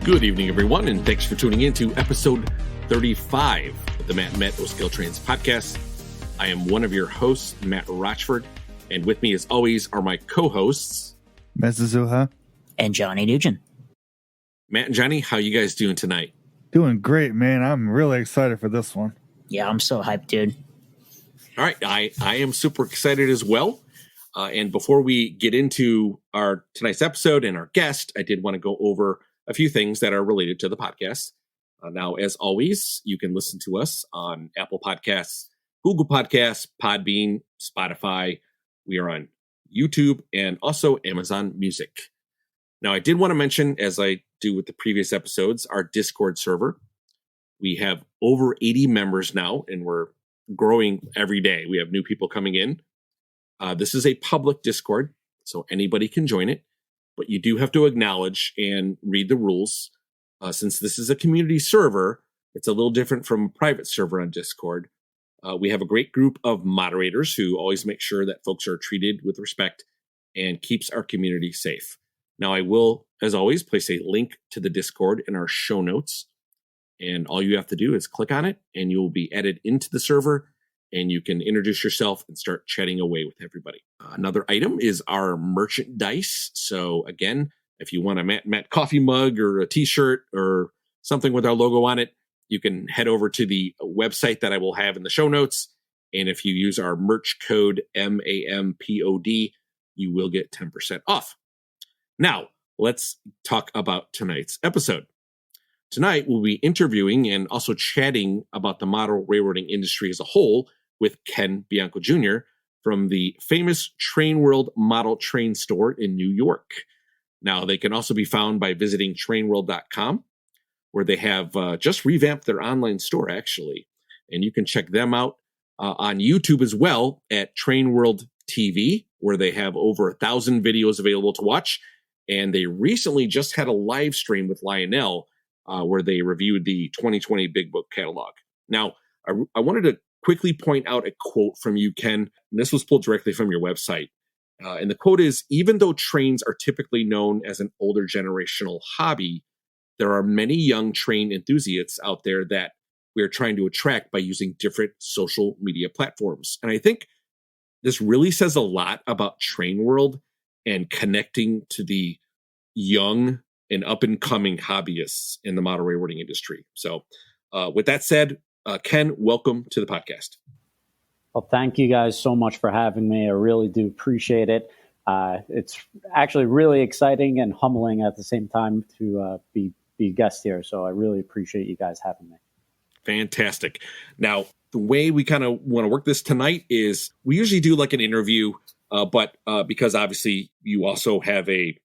Good evening, everyone, and thanks for tuning in to episode 35 of the Matt and Matt O-Scale Trains podcast. I am one of your hosts, Matt Rochford, and with me, as always, are my co-hosts, Matt Zuha and Johnny Nugent. Matt and Johnny, how you guys doing tonight? Doing great, man. I'm really excited for this one. Yeah, I'm so hyped, dude. All right, I am super excited as well. And before we get into our tonight's episode and our guest, I did want to go over a few things that are related to the podcast. Now, as always, you can listen to us on Apple Podcasts, Google Podcasts, Podbean, Spotify. We are on YouTube and also Amazon Music. Now, I did want to mention, as I do with the previous episodes, our Discord server. We have over 80 members now, and we're growing every day. We have new people coming in. This is a public Discord, so anybody can join it, but you do have to acknowledge and read the rules. Since this is a community server, it's a little different from a private server on Discord. We have a great group of moderators who always make sure that folks are treated with respect and keeps our community safe. Now, I will, as always, place a link to the Discord in our show notes. And all you have to do is click on it, and you will be added into the server, and you can introduce yourself and start chatting away with everybody. Another item is our merchandise. So again, if you want a Matt coffee mug or a t-shirt or something with our logo on it, you can head over to the website that I will have in the show notes. And if you use our merch code MAMPOD, you will get 10% off. Now, let's talk about tonight's episode. Tonight, we'll be interviewing and also chatting about the model railroading industry as a whole with Ken Bianco Jr. from the famous Trainworld Model Train Store in New York. Now, they can also be found by visiting trainworld.com, where they have just revamped their online store, actually. And you can check them out on YouTube as well at Trainworld TV, where they have over 1,000 videos available to watch. And they recently just had a live stream with Lionel where they reviewed the 2020 Big Book catalog. Now, I wanted to quickly point out a quote from you, Ken, and this was pulled directly from your website. And the quote is, "Even though trains are typically known as an older generational hobby, there are many young train enthusiasts out there that we are trying to attract by using different social media platforms." And I think this really says a lot about Trainworld and connecting to the young and up-and-coming hobbyists in the model railroading industry. So with that said, Ken, welcome to the podcast. Well, thank you guys so much for having me. I really do appreciate it. It's actually really exciting and humbling at the same time to be a guest here. So I really appreciate you guys having me. Fantastic. Now, the way we kind of want to work this tonight is we usually do like an interview, but because obviously you also have a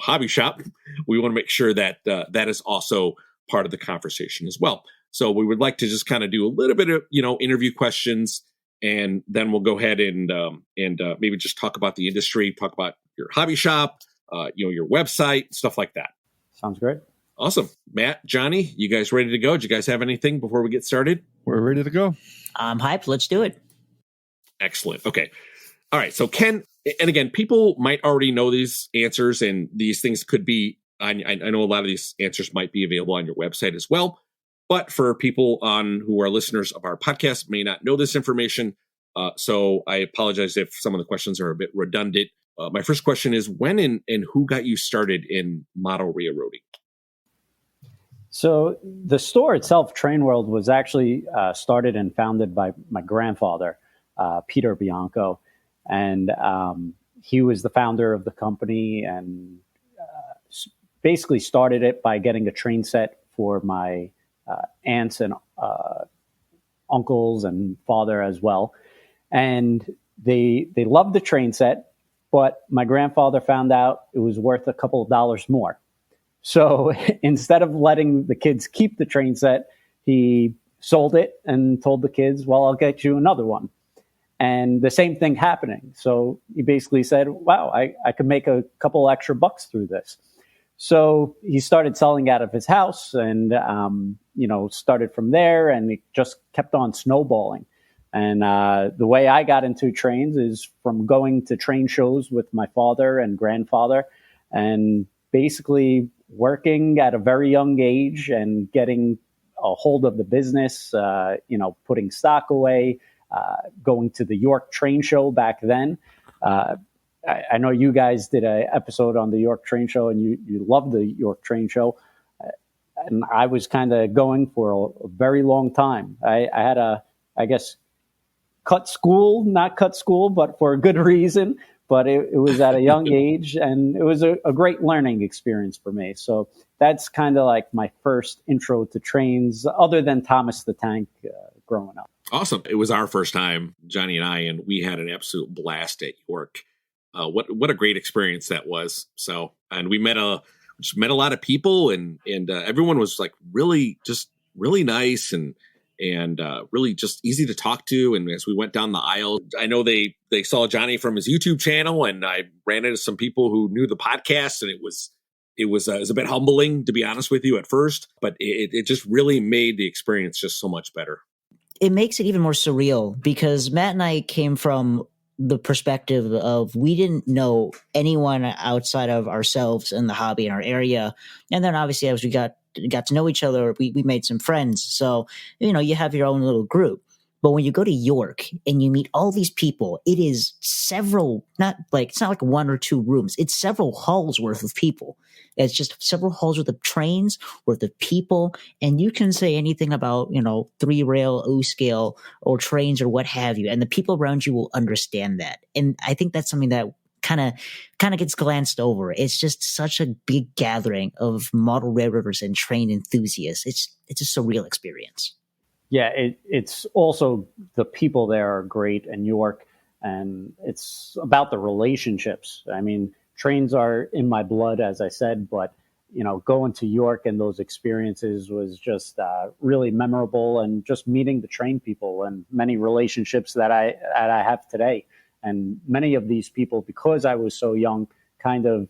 hobby shop, we want to make sure that that is also part of the conversation as well. So we would like to just kind of do a little bit of, interview questions, and then we'll go ahead and maybe just talk about the industry, talk about your hobby shop, your website, stuff like that. Sounds great. Awesome. Matt, Johnny, you guys ready to go? Do you guys have anything before we get started? We're ready to go. I'm hyped. Let's do it. Excellent. Okay. All right. So Ken, and again, people might already know these answers, and these things could be, I know a lot of these answers might be available on your website as well. But for people who are listeners of our podcast may not know this information. So I apologize if some of the questions are a bit redundant. My first question is, when and who got you started in model railroading? So the store itself, Trainworld, was actually started and founded by my grandfather, Peter Bianco. And he was the founder of the company and basically started it by getting a train set for my aunts and uncles and father as well. And they loved the train set, but my grandfather found out it was worth a couple of dollars more. So instead of letting the kids keep the train set, he sold it and told the kids, well, I'll get you another one. And the same thing happening. So he basically said, wow, I could make a couple extra bucks through this. So he started selling out of his house and, started from there, and it just kept on snowballing. And the way I got into trains is from going to train shows with my father and grandfather. And basically working at a very young age and getting a hold of the business, putting stock away, going to the York Train Show back then. I know you guys did an episode on the York Train Show, and you loved the York Train Show. And I was kind of going for a very long time. I had not cut school, but for a good reason. But it was at a young age, and it was a great learning experience for me. So that's kind of like my first intro to trains, other than Thomas the Tank growing up. Awesome. It was our first time, Johnny and I, and we had an absolute blast at York. What a great experience that was. So, and we met a lot of people, and everyone was like really nice and really just easy to talk to. And as we went down the aisle, I know they saw Johnny from his YouTube channel, and I ran into some people who knew the podcast, and it was a bit humbling, to be honest with you, at first, but it just really made the experience just so much better. It makes it even more surreal because Matt and I came from the perspective of we didn't know anyone outside of ourselves in the hobby in our area. And then obviously as we got to know each other, we made some friends. So, you have your own little group. But when you go to York and you meet all these people, it is it's not like one or two rooms. It's several halls worth of people. It's just several halls worth of trains, worth of people. And you can say anything about, 3-rail, O-scale, or trains or what have you. And the people around you will understand that. And I think that's something that kind of gets glanced over. It's just such a big gathering of model railroaders and train enthusiasts. It's a surreal experience. Yeah, it's also the people there are great in York, and it's about the relationships. I mean, trains are in my blood, as I said, but going to York and those experiences was just really memorable, and just meeting the train people and many relationships that I have today. And many of these people, because I was so young, kind of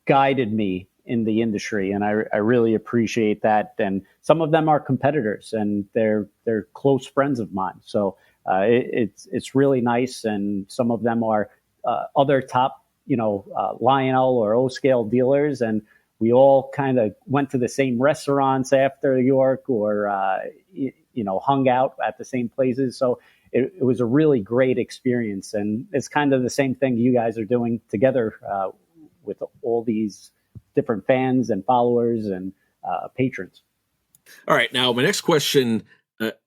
guided me in the industry, and I really appreciate that. And some of them are competitors, and they're close friends of mine. So it's really nice. And some of them are other top Lionel or O-scale dealers, and we all kind of went to the same restaurants after York, or hung out at the same places. So it was a really great experience, and it's kind of the same thing you guys are doing together with all these different fans and followers and patrons. All right. Now, my next question,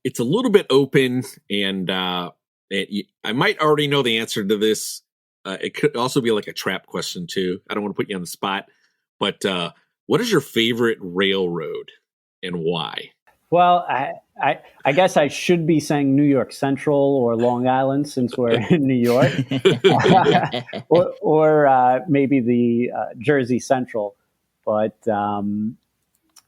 it's a little bit open, and I might already know the answer to this. It could also be like a trap question, too. I don't want to put you on the spot. But what is your favorite railroad and why? Well, I guess I should be saying New York Central or Long Island, since we're in New York, or maybe the Jersey Central. But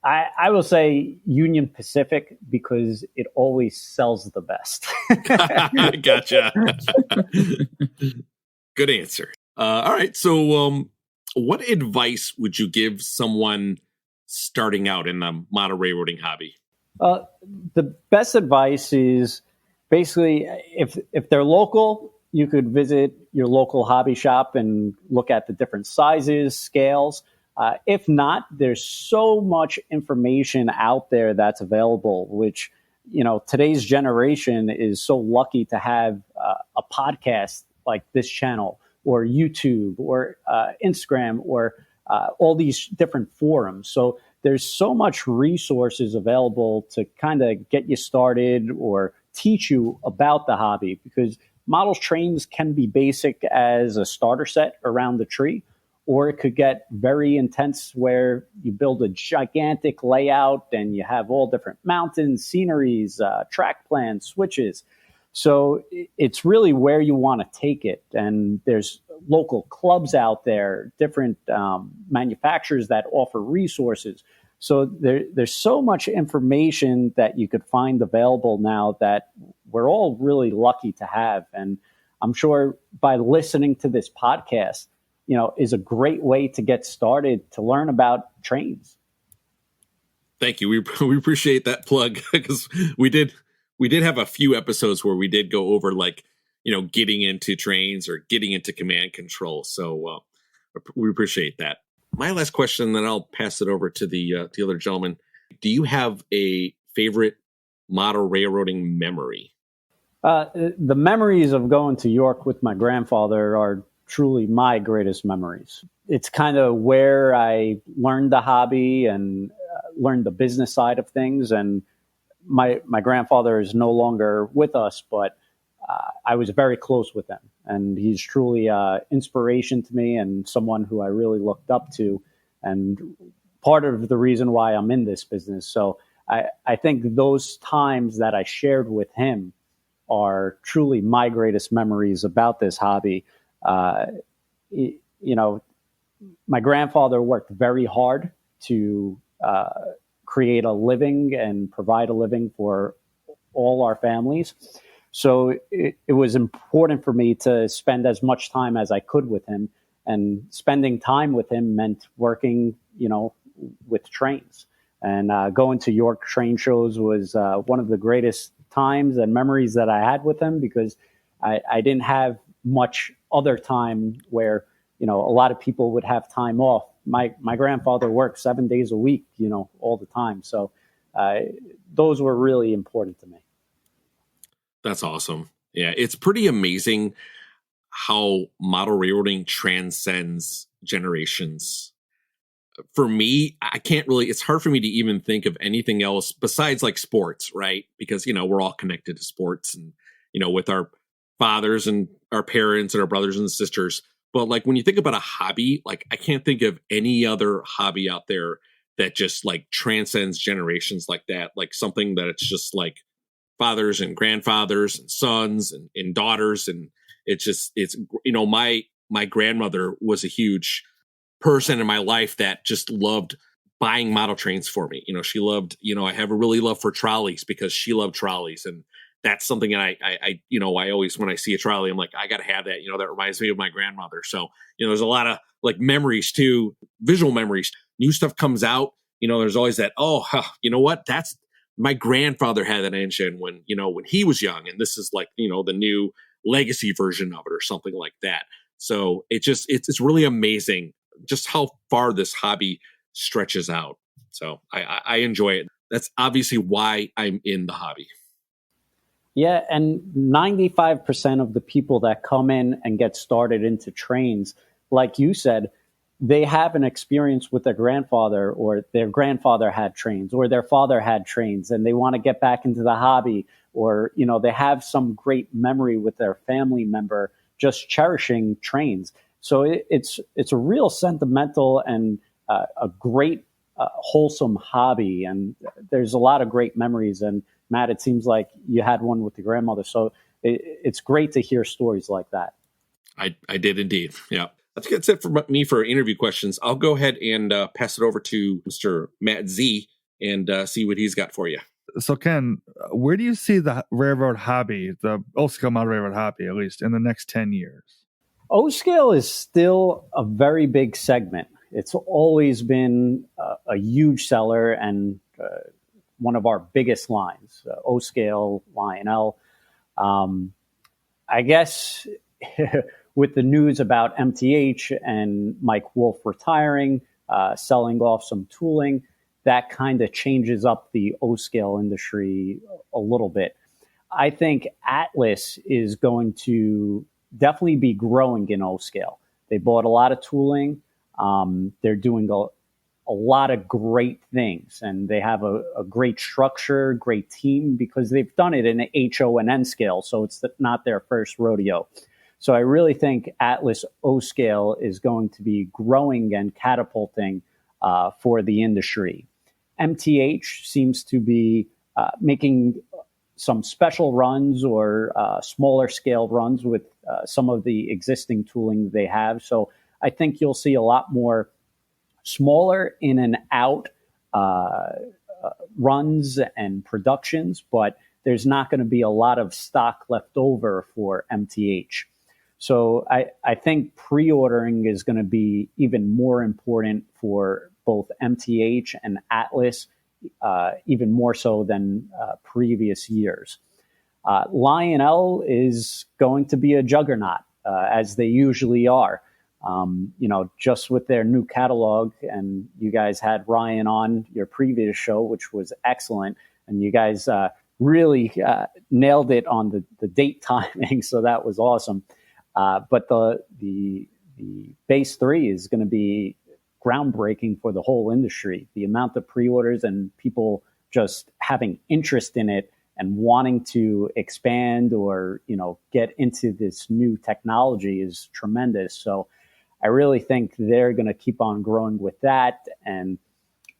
I will say Union Pacific, because it always sells the best. Gotcha. Good answer. All right. So what advice would you give someone starting out in the model railroading hobby? The best advice is basically if they're local, you could visit your local hobby shop and look at the different sizes, scales. If not, there's so much information out there that's available, which, today's generation is so lucky to have a podcast like this channel, or YouTube, or Instagram, or all these different forums. So there's so much resources available to kind of get you started or teach you about the hobby, because model trains can be basic as a starter set around the tree, or it could get very intense where you build a gigantic layout and you have all different mountains, sceneries, track plans, switches. So it's really where you want to take it. And there's local clubs out there, different manufacturers that offer resources. So there's so much information that you could find available now that we're all really lucky to have. And I'm sure by listening to this podcast, is a great way to get started to learn about trains. Thank you. We appreciate that plug, because we did have a few episodes where we did go over getting into trains or getting into command control. So we appreciate that. My last question, then I'll pass it over to the other gentleman. Do you have a favorite model railroading memory? The memories of going to York with my grandfather are truly my greatest memories. It's kind of where I learned the hobby and learned the business side of things. And my grandfather is no longer with us, but I was very close with him. And he's truly inspiration to me and someone who I really looked up to. And part of the reason why I'm in this business. So I think those times that I shared with him are truly my greatest memories about this hobby. You know, my grandfather worked very hard to create a living and provide a living for all our families. So it was important for me to spend as much time as I could with him. And spending time with him meant working, with trains. And going to York train shows was one of the greatest times and memories that I had with him, because I didn't have much other time where, a lot of people would have time off. My grandfather worked 7 days a week, all the time. So those were really important to me. That's awesome. Yeah, it's pretty amazing how model railroading transcends generations. For me, it's hard for me to even think of anything else besides like sports, right? Because, we're all connected to sports and, with our fathers and our parents and our brothers and sisters. But like when you think about a hobby, like I can't think of any other hobby out there that just like transcends generations like that. Like something that it's just like fathers and grandfathers and sons and daughters. And it's my grandmother was a huge person in my life that just loved buying model trains for me. She loved, I have a really love for trolleys because she loved trolleys. And that's something I always, when I see a trolley, I'm like, I got to have that, that reminds me of my grandmother. So, there's a lot of like memories too, visual memories. New stuff comes out, there's always that, you know what? That's my grandfather had that engine when he was young. And this is like, the new legacy version of it or something like that. So it's really amazing just how far this hobby stretches out. So I enjoy it. That's obviously why I'm in the hobby. Yeah, and 95% of the people that come in and get started into trains, like you said, they have an experience with their grandfather, or their grandfather had trains, or their father had trains, and they want to get back into the hobby, or, they have some great memory with their family member just cherishing trains. So it's a real sentimental and a great, wholesome hobby. And there's a lot of great memories. And Matt, it seems like you had one with your grandmother. So it's great to hear stories like that. I did indeed. Yeah. That's it for me for interview questions. I'll go ahead and pass it over to Mr. Matt Z and see what he's got for you. So, Ken, where do you see the railroad hobby, the O-scale model railroad hobby, at least in the next 10 years? O-scale is still a very big segment. It's always been a huge seller and one of our biggest lines, O-scale, Lionel. I guess with the news about MTH and Mike Wolf retiring, selling off some tooling, that kind of changes up the O-scale industry a little bit. I think Atlas is going to definitely be growing in O-scale. They bought a lot of tooling. They're doing a lot of great things, and they have a great structure, great team, because they've done it in the HO and N scale, so it's not their first rodeo. So I really think Atlas O-scale is going to be growing and catapulting for the industry. MTH seems to be making some special runs or smaller scale runs with some of the existing tooling they have. So I think you'll see a lot more smaller in and out runs and productions, but there's not going to be a lot of stock left over for MTH. So I think pre-ordering is going to be even more important for both MTH and Atlas, even more so than previous years. Lionel is going to be a juggernaut, as they usually are. Just with their new catalog, and you guys had Ryan on your previous show, which was excellent, and you guys really nailed it on the date timing, so that was awesome. But the base 3 is going to be groundbreaking for the whole industry. The amount of pre-orders and people just having interest in it and wanting to expand or get into this new technology is tremendous. So I really think they're going to keep on growing with that. And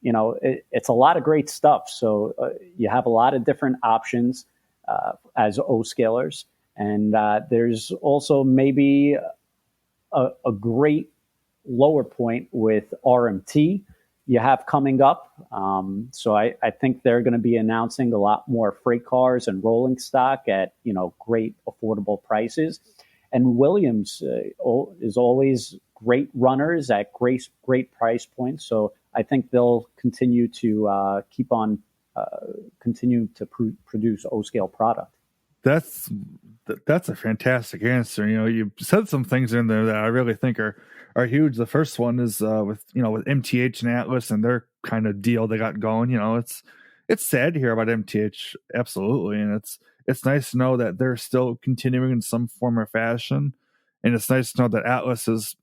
it's a lot of great stuff. So you have a lot of different options as O-scalers. And there's also maybe a great lower point with RMT you have coming up. So I think they're going to be announcing a lot more freight cars and rolling stock at, great affordable prices. And Williams is always great runners at great price points. So I think they'll continue to keep on continue to produce O-scale product. That's a fantastic answer. You said some things in there that I really think are huge. The first one is with MTH and Atlas and their kind of deal they got going. It's sad to hear about MTH, absolutely, and it's nice to know that they're still continuing in some form or fashion, and it's nice to know that Atlas is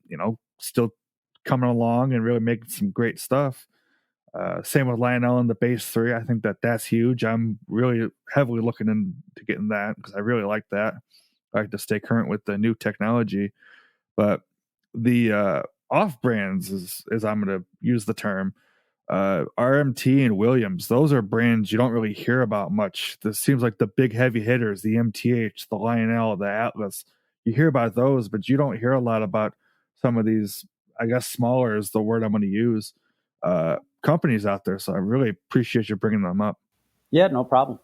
still coming along and really making some great stuff. Same with Lionel and the base 3. I think that's huge. I'm really heavily looking into getting that because I really like that. I like to stay current with the new technology. But the off brands, as I'm going to use the term, RMT and Williams, those are brands you don't really hear about much. This seems like the big heavy hitters, the MTH, the Lionel, the Atlas. You hear about those, but you don't hear a lot about some of these, I guess smaller is the word I'm going to use, companies out there. So I really appreciate you bringing them up. Yeah, no problem.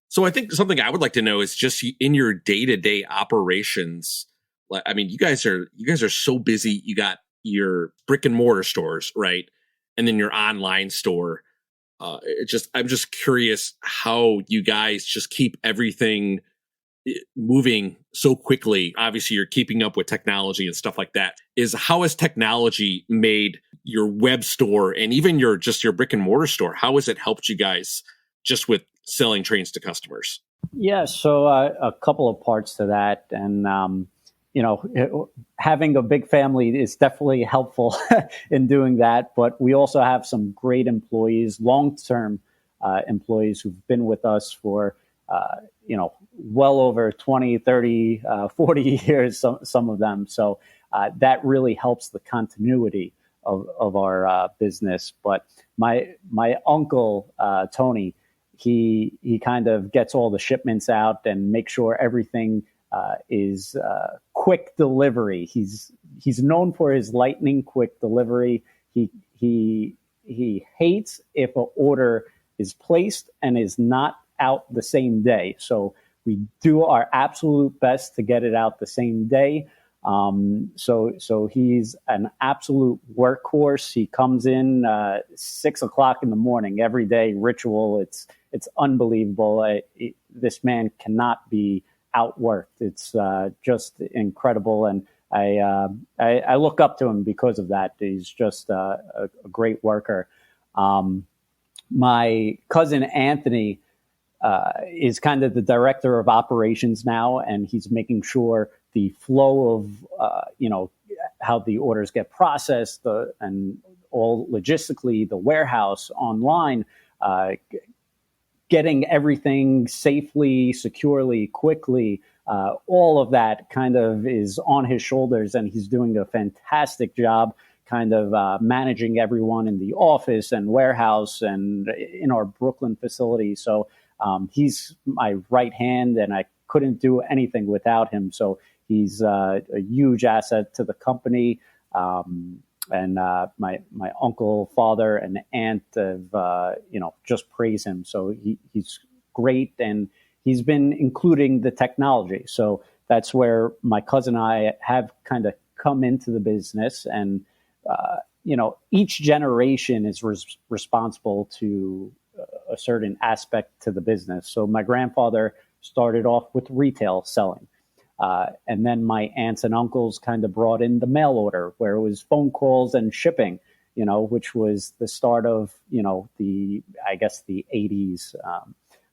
So I think something I would like to know is just in your day-to-day operations. I mean, you guys are so busy. You got your brick and mortar stores, right? And then your online store. I'm just curious how you guys just keep everything moving so quickly. Obviously, you're keeping up with technology and stuff like that. How has technology made your web store and even your brick and mortar store? How has it helped you guys just with selling trains to customers? Yeah, so a couple of parts to that, and having a big family is definitely helpful in doing that. But we also have some great employees, long-term employees who've been with us for, well over 20, 30, 40 years, some of them. So that really helps the continuity of our business. But my uncle, Tony, he kind of gets all the shipments out and makes sure everything is quick delivery. He's known for his lightning quick delivery. He hates if an order is placed and is not out the same day. So we do our absolute best to get it out the same day. So he's an absolute workhorse. He comes in 6 o'clock in the morning every day. Ritual. It's unbelievable. This man cannot be outworked. It's just incredible, and I look up to him because of that. He's just a great worker. My cousin Anthony is kind of the director of operations now, and he's making sure the flow of how the orders get processed and all logistically, the warehouse, online, getting everything safely, securely, quickly, all of that kind of is on his shoulders, and he's doing a fantastic job kind of managing everyone in the office and warehouse and in our Brooklyn facility. So he's my right hand, and I couldn't do anything without him. So he's a huge asset to the company. And my uncle, father, and aunt have just praise him. So he's great, and he's been including the technology. So that's where my cousin and I have kind of come into the business, and each generation is responsible to a certain aspect to the business. So my grandfather started off with retail selling. And then my aunts and uncles kind of brought in the mail order, where it was phone calls and shipping, which was the start of, the 80s,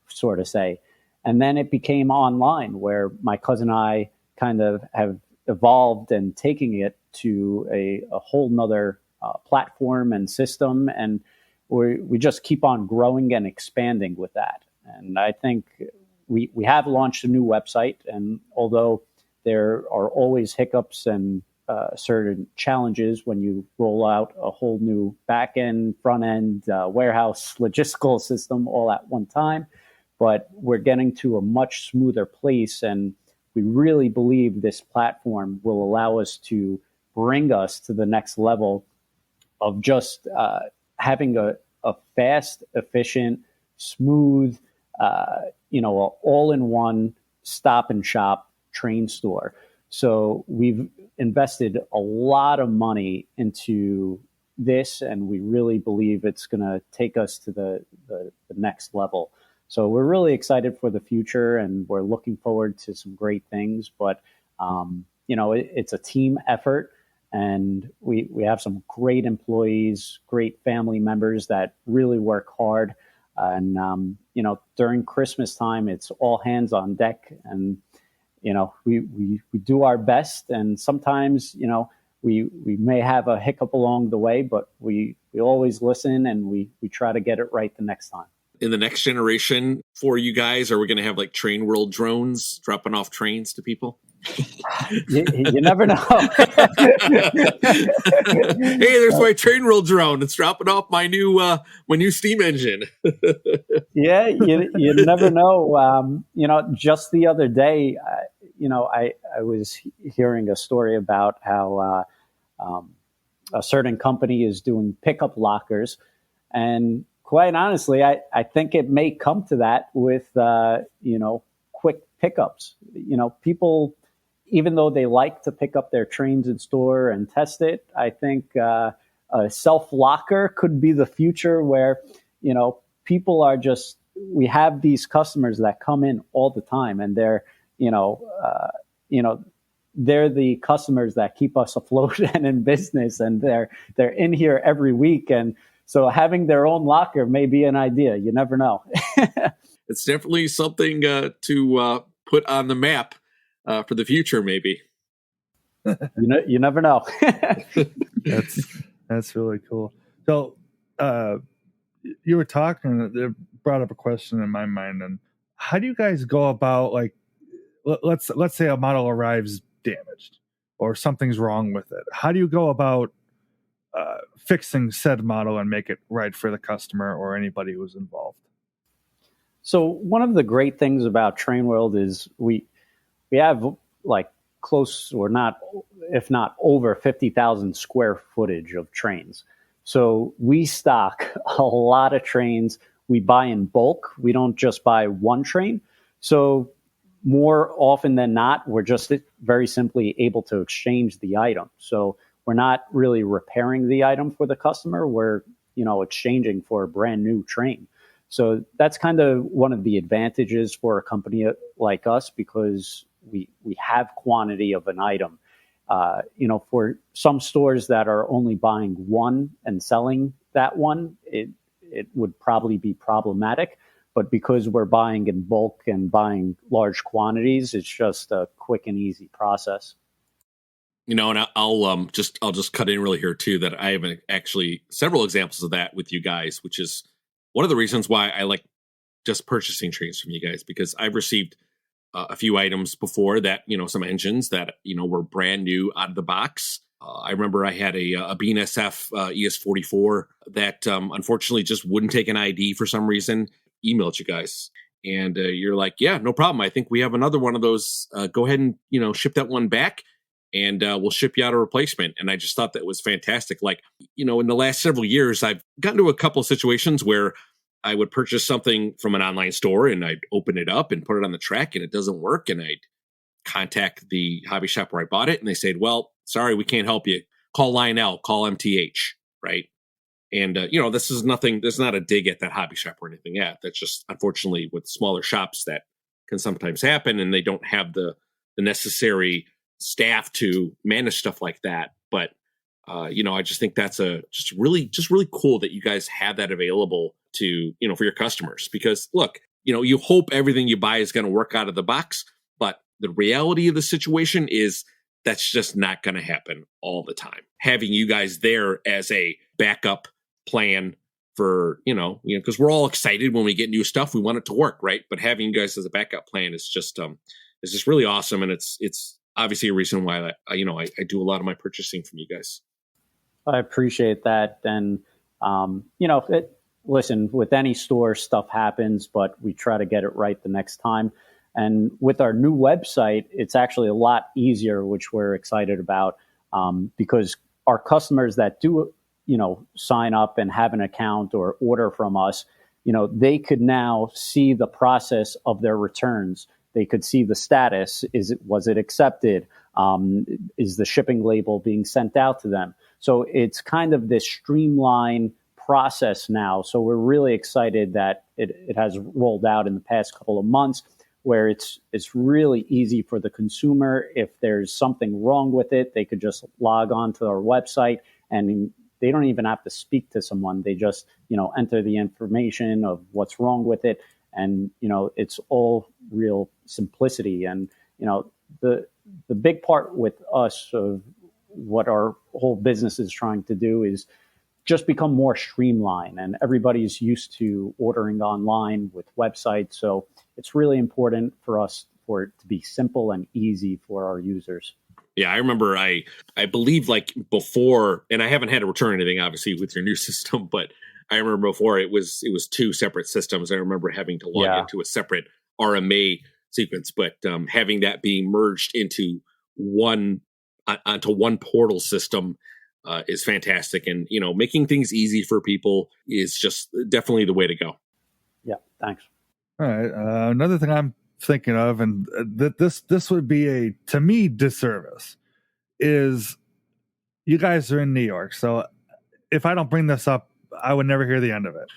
sort of say. And then it became online, where my cousin and I kind of have evolved and taking it to a whole nother platform and system. And we just keep on growing and expanding with that. And I think we have launched a new website. And although there are always hiccups and certain challenges when you roll out a whole new back end, front end, warehouse, logistical system all at one time, but we're getting to a much smoother place. And we really believe this platform will allow us to bring us to the next level of just having a fast, efficient, smooth, all-in-one stop and shop train store. So we've invested a lot of money into this, and we really believe it's going to take us to the next level. So we're really excited for the future, and we're looking forward to some great things. But, it's a team effort, and we have some great employees, great family members that really work hard. And, during Christmas time, it's all hands on deck. And, we do our best. And sometimes, we may have a hiccup along the way, but we always listen, and we try to get it right the next time. In the next generation for you guys, are we going to have like Trainworld drones dropping off trains to people? You never know. Hey, there's my Trainworld drone. It's dropping off my new steam engine. Yeah, you never know. Just the other day, I was hearing a story about how a certain company is doing pickup lockers, and quite honestly, I think it may come to that with quick pickups. People, even though they like to pick up their trains in store and test it, I think a self-locker could be the future, where, people are just, we have these customers that come in all the time, and they're the customers that keep us afloat and in business, and they're in here every week. And so having their own locker may be an idea. You never know. It's definitely something to put on the map for the future, maybe. You never know. That's really cool. So you were talking, it brought up a question in my mind. And how do you guys go about, like, let's say a model arrives damaged or something's wrong with it? How do you go about fixing said model and make it right for the customer or anybody who's involved? So one of the great things about Trainworld is we have like close, or not, if not over 50,000 square footage of trains. So we stock a lot of trains. We buy in bulk. We don't just buy one train. So more often than not, we're just very simply able to exchange the item. So we're not really repairing the item for the customer. We're, exchanging for a brand new train. So that's kind of one of the advantages for a company like us, because we have quantity of an item. For some stores that are only buying one and selling that one, it would probably be problematic. But because we're buying in bulk and buying large quantities, it's just a quick and easy process. And I'll just cut in really here too, that I have actually several examples of that with you guys, which is one of the reasons why I like just purchasing trains from you guys, because I've received a few items before that, some engines that, were brand new out of the box. I remember I had a BNSF ES44 that unfortunately just wouldn't take an ID for some reason. Emailed you guys, and you're like, yeah, no problem. I think we have another one of those. Go ahead and ship that one back, and we'll ship you out a replacement. And I just thought that was fantastic. Like, in the last several years, I've gotten to a couple of situations where I would purchase something from an online store, and I'd open it up and put it on the track, and it doesn't work. And I'd contact the hobby shop where I bought it, and they said, well, sorry, we can't help you. Call Lionel, call MTH, right? And, this is nothing, there's not a dig at that hobby shop or anything. Yeah, that's just, unfortunately, with smaller shops that can sometimes happen, and they don't have the necessary staff to manage stuff like that. But I just think that's just really cool that you guys have that available to, for your customers, because look, you hope everything you buy is going to work out of the box, but the reality of the situation is that's just not going to happen all the time. Having you guys there as a backup plan for, because we're all excited when we get new stuff, we want it to work, right? But having you guys as a backup plan is just really awesome. And it's obviously a reason why I do a lot of my purchasing from you guys. I appreciate that. And, listen, with any store, stuff happens, but we try to get it right the next time. And with our new website, it's actually a lot easier, which we're excited about, because our customers that do, sign up and have an account or order from us, they could now see the process of their returns. They could see the status. Was it accepted? Is the shipping label being sent out to them? So it's kind of this streamlined process now. So we're really excited that it has rolled out in the past couple of months, where it's really easy for the consumer. If there's something wrong with it, they could just log on to our website, and they don't even have to speak to someone. They just, enter the information of what's wrong with it. And, it's all real simplicity. And, the big part with us of what our whole business is trying to do is just become more streamlined, and everybody's used to ordering online with websites. So it's really important for us for it to be simple and easy for our users. Yeah, I remember I believe like before, and I haven't had to return anything obviously with your new system, but I remember before it was two separate systems. I remember having to log into a separate RMA sequence, but having that being merged into one portal system is fantastic. And, making things easy for people is just definitely the way to go. Yeah, thanks. All right. Another thing I'm thinking of, and that this would be a, to me, disservice, is you guys are in New York. So if I don't bring this up, I would never hear the end of it.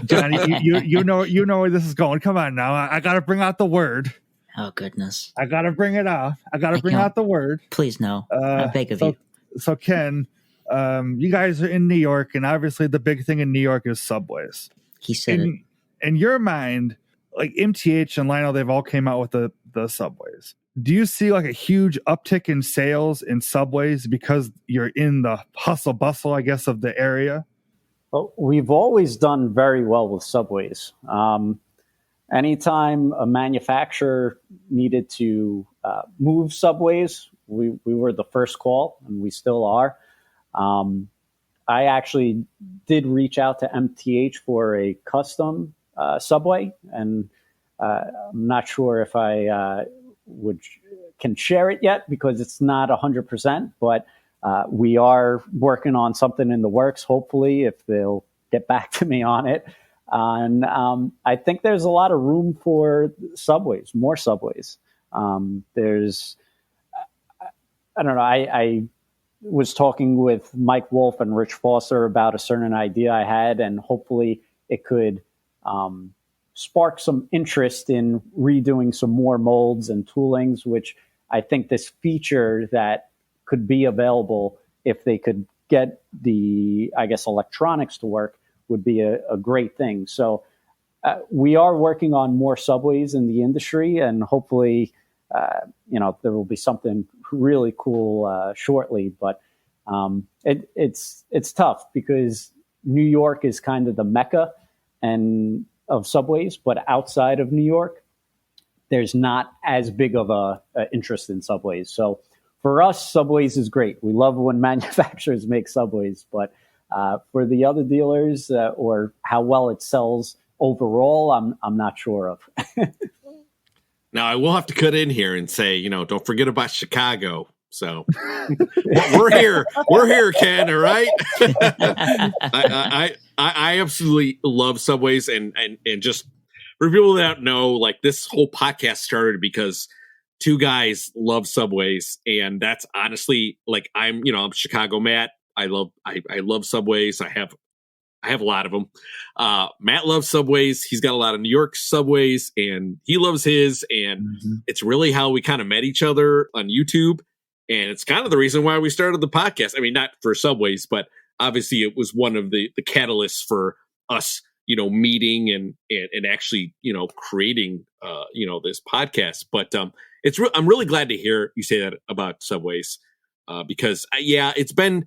Johnny, you know where this is going. Come on now. I got to bring out the word. Oh, goodness. I got to bring it out. I got to bring out the word. Please, no. I beg of you. So Ken, you guys are in New York, and obviously the big thing in New York is subways. He said it. In your mind, like MTH and Lionel, they've all came out with the subways. Do you see like a huge uptick in sales in subways because you're in the hustle bustle, I guess, of the area? Well, we've always done very well with subways. Anytime a manufacturer needed to move subways, we were the first call, and we still are. I actually did reach out to MTH for a custom subway, and I'm not sure if I can share it yet because it's not 100%, but we are working on something in the works, hopefully, if they'll get back to me on it. And I think there's a lot of room for subways, more subways. There's, I don't know, I was talking with Mike Wolf and Rich Foster about a certain idea I had, and hopefully it could spark some interest in redoing some more molds and toolings, which I think this feature that could be available if they could get the, I guess, electronics to work would be a great thing. So we are working on more subways in the industry, and hopefully, there will be something really cool shortly. But it's tough because New York is kind of the mecca of subways, but outside of New York, there's not as big of a interest in subways. So for us, subways is great. We love when manufacturers make subways, but for the other dealers or how well it sells overall, I'm not sure of. Now, I will have to cut in here and say, don't forget about Chicago. So we're here, Ken. All right. I absolutely love subways, and just for people that don't know, like this whole podcast started because two guys love subways, and that's honestly like I'm Chicago Matt. I love subways. I have I have a lot of them. Matt loves Subways. He's got a lot of New York Subways, and he loves his. And it's really how we kind of met each other on YouTube. And it's kind of the reason why we started the podcast. I mean, not for Subways, but obviously it was one of the catalysts for us, meeting and actually, creating, this podcast. But I'm really glad to hear you say that about Subways, because it's been,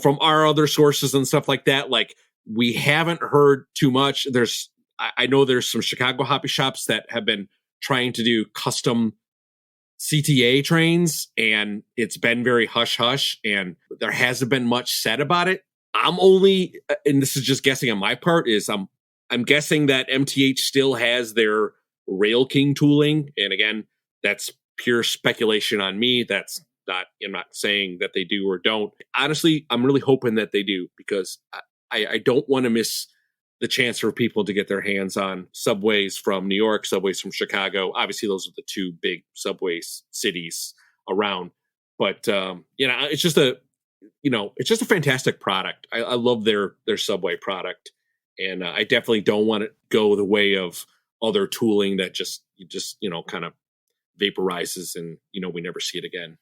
from our other sources and stuff like that, like we haven't heard too much. I know there's some Chicago hobby shops that have been trying to do custom CTA trains, and it's been very hush hush, and there hasn't been much said about it. I'm only, and this is just guessing on my part, is I'm guessing that MTH still has their Rail King tooling, and again, that's pure speculation on me. I'm not saying that they do or don't. Honestly, I'm really hoping that they do, because I don't want to miss the chance for people to get their hands on Subways from New York, Subways from Chicago. Obviously, those are the two big Subway cities around. But it's just a fantastic product. I love their Subway product, and I definitely don't want to go the way of other tooling that just kind of vaporizes and we never see it again.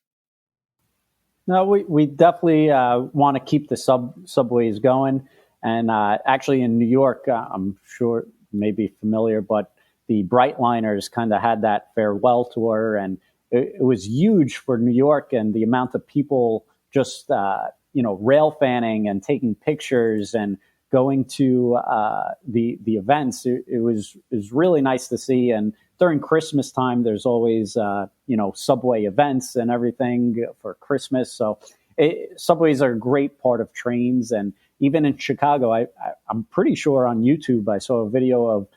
No, we definitely want to keep the subways going. And actually in New York, I'm sure you may be familiar, but the Brightliners kind of had that farewell tour, and it was huge for New York, and the amount of people just, rail fanning and taking pictures and going to the events. It was really nice to see. And during Christmas time, there's always, Subway events and everything for Christmas. So Subways are a great part of trains. And even in Chicago, I'm pretty sure on YouTube, I saw a video of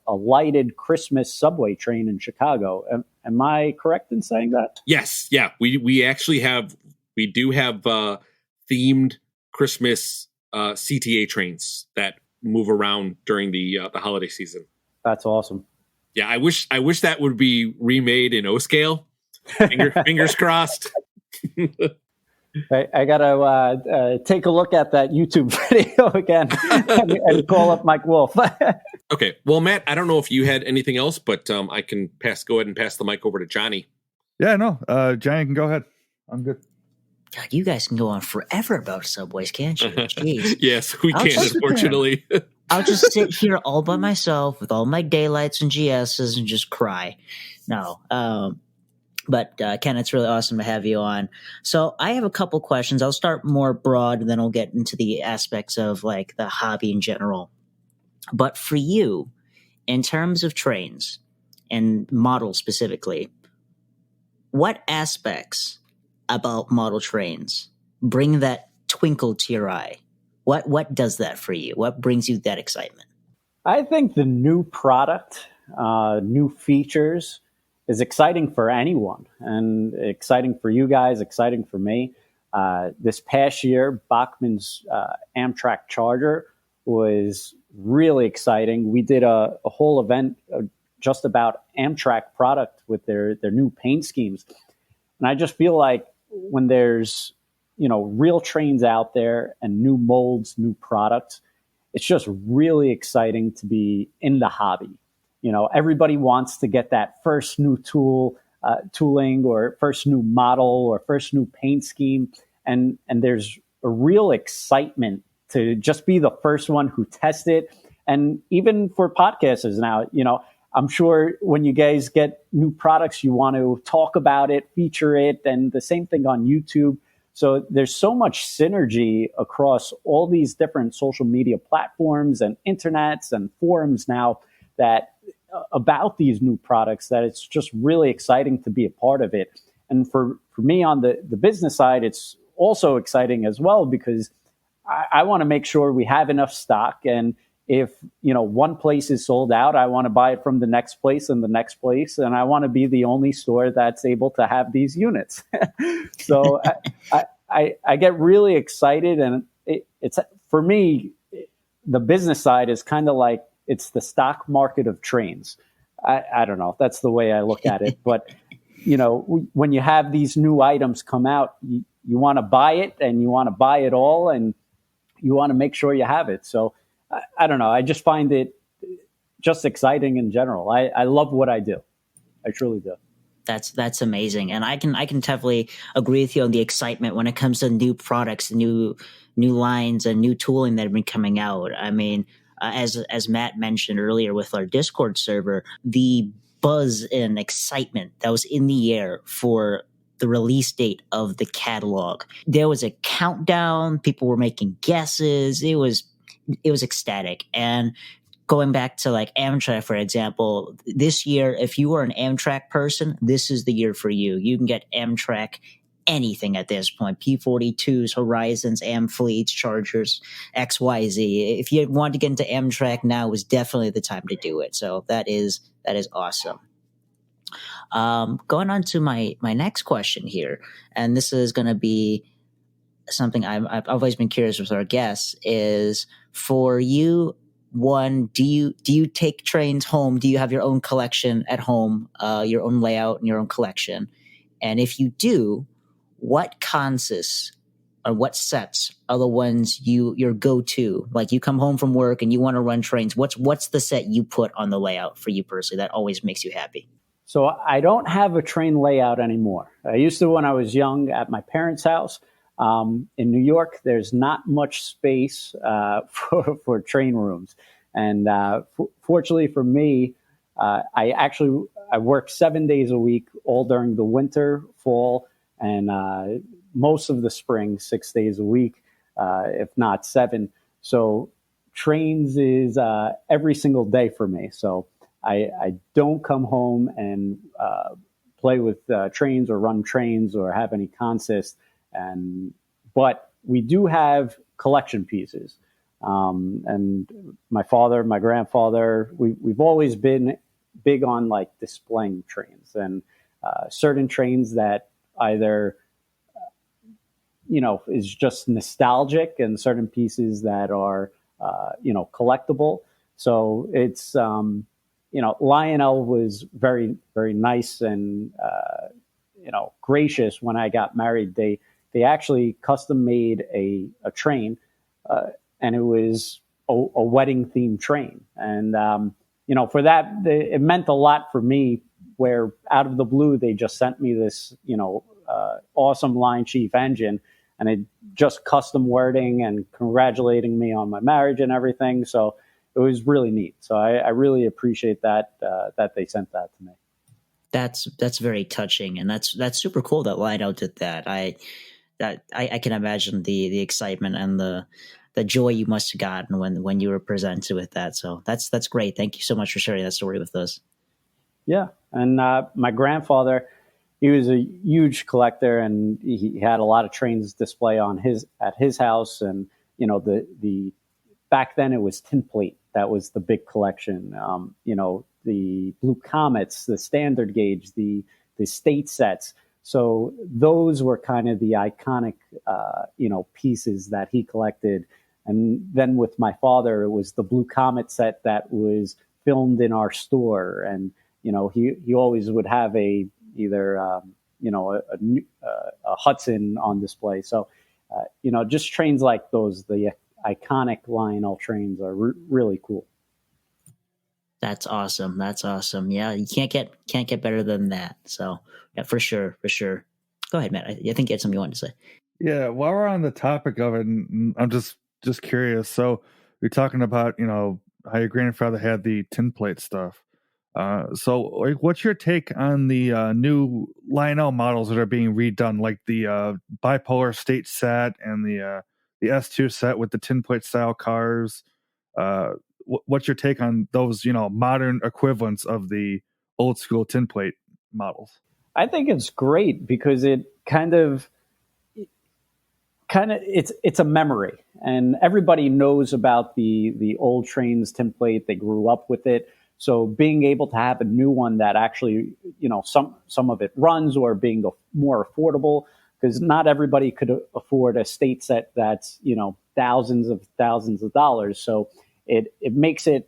a lighted Christmas subway train in Chicago. Am I correct in saying that? Yes. Yeah. We actually have themed Christmas CTA trains that move around during the holiday season. That's awesome. Yeah, I wish that would be remade in O scale. Fingers crossed. I gotta take a look at that YouTube video again and call up Mike Wolf. Okay, well, Matt, I don't know if you had anything else, but I can go ahead and pass the mic over to Johnny. Yeah, no, Johnny can go ahead. I'm good. God, you guys can go on forever about Subways, can't you? Jeez. Yes, we can, unfortunately. I'll just sit here all by myself with all my daylights and GSs and just cry. No. But Ken, it's really awesome to have you on. So I have a couple questions. I'll start more broad, and then I'll get into the aspects of like the hobby in general. But for you, in terms of trains and models specifically, what aspects about model trains bring that twinkle to your eye? What does that for you? What brings you that excitement? I think the new product, new features is exciting for anyone, and exciting for you guys, exciting for me. This past year, Bachmann's Amtrak Charger was really exciting. We did a whole event just about Amtrak product with their new paint schemes. And I just feel like when there's real trains out there and new molds, new products, it's just really exciting to be in the hobby. Everybody wants to get that first new tooling or first new model or first new paint scheme. And there's a real excitement to just be the first one who tests it. And even for podcasters now, I'm sure when you guys get new products, you want to talk about it, feature it, and the same thing on YouTube. So there's so much synergy across all these different social media platforms and internets and forums now that about these new products that it's just really exciting to be a part of it. And for me on the business side, it's also exciting as well, because I want to make sure we have enough stock. And if, one place is sold out, I want to buy it from the next place and the next place. And I want to be the only store that's able to have these units. So I get really excited. And it's for me, the business side is kind of like, it's the stock market of trains. I don't know. That's the way I look at it. But, when you have these new items come out, you want to buy it, and you want to buy it all. And, you want to make sure you have it. So I don't know. I just find it just exciting in general. I love what I do. I truly do. That's amazing, and I can definitely agree with you on the excitement when it comes to new products, new lines, and new tooling that have been coming out. I mean, as Matt mentioned earlier with our Discord server, the buzz and excitement that was in the air for the release date of the catalog. There was a countdown. People were making guesses. It was ecstatic. And going back to like Amtrak, for example, this year, if you are an Amtrak person, this is the year for you. You can get Amtrak anything at this point. P-42s, Horizons, Amfleets, Chargers, XYZ. If you want to get into Amtrak, now is definitely the time to do it. So that is awesome. Going on to my next question here, and this is going to be something I've always been curious with our guests, is for you, one, do you take trains home? Do you have your own collection at home, your own layout and your own collection? And if you do, what consists or what sets are the ones your go-to? Like you come home from work and you want to run trains. What's the set you put on the layout for you personally that always makes you happy? So I don't have a train layout anymore. I used to when I was young at my parents' house. In New York, there's not much space for train rooms. And fortunately for me, I work 7 days a week, all during the winter, fall, and most of the spring, 6 days a week, if not 7. So trains is every single day for me. So I don't come home and play with trains or run trains or have any consists. But we do have collection pieces. And my father, my grandfather, we've always been big on like displaying trains and certain trains that either, is just nostalgic and certain pieces that are, collectible. So it's, Lionel was very, very nice and, gracious when I got married. They actually custom made a train, and it was a wedding themed train. And, for that, it meant a lot for me where out of the blue, they just sent me this, awesome line chief engine and it just custom wording and congratulating me on my marriage and everything. So it was really neat. So I really appreciate that they sent that to me. That's very touching, and that's super cool that Lionel did that. I can imagine the excitement and the joy you must have gotten when you were presented with that. So that's great. Thank you so much for sharing that story with us. Yeah, and my grandfather, he was a huge collector, and he had a lot of trains display at his house. And the back then it was tin plate that was the big collection. The Blue Comets, the standard gauge, the state sets. So those were kind of the iconic, pieces that he collected. And then with my father, it was the Blue Comet set that was filmed in our store. And, he always would have either a Hudson on display. So, just trains like those, the iconic Lionel trains are really cool. That's awesome. That's awesome. Yeah, you can't get better than that. So yeah, for sure. Go ahead, Matt. I think you had something you wanted to say. Yeah, while we're on the topic of it, I'm just curious. So you're talking about how your grandfather had the tin plate stuff. So like, what's your take on the new Lionel models that are being redone, like the bipolar state set and the S2 set with the tin plate style cars? What's your take on those, modern equivalents of the old school tin plate models? I think it's great because it kind of it's a memory, and everybody knows about the old trains tin plate. They grew up with it. So being able to have a new one that actually, some of it runs or being more affordable, because not everybody could afford a state set that's, thousands of dollars. So it makes it,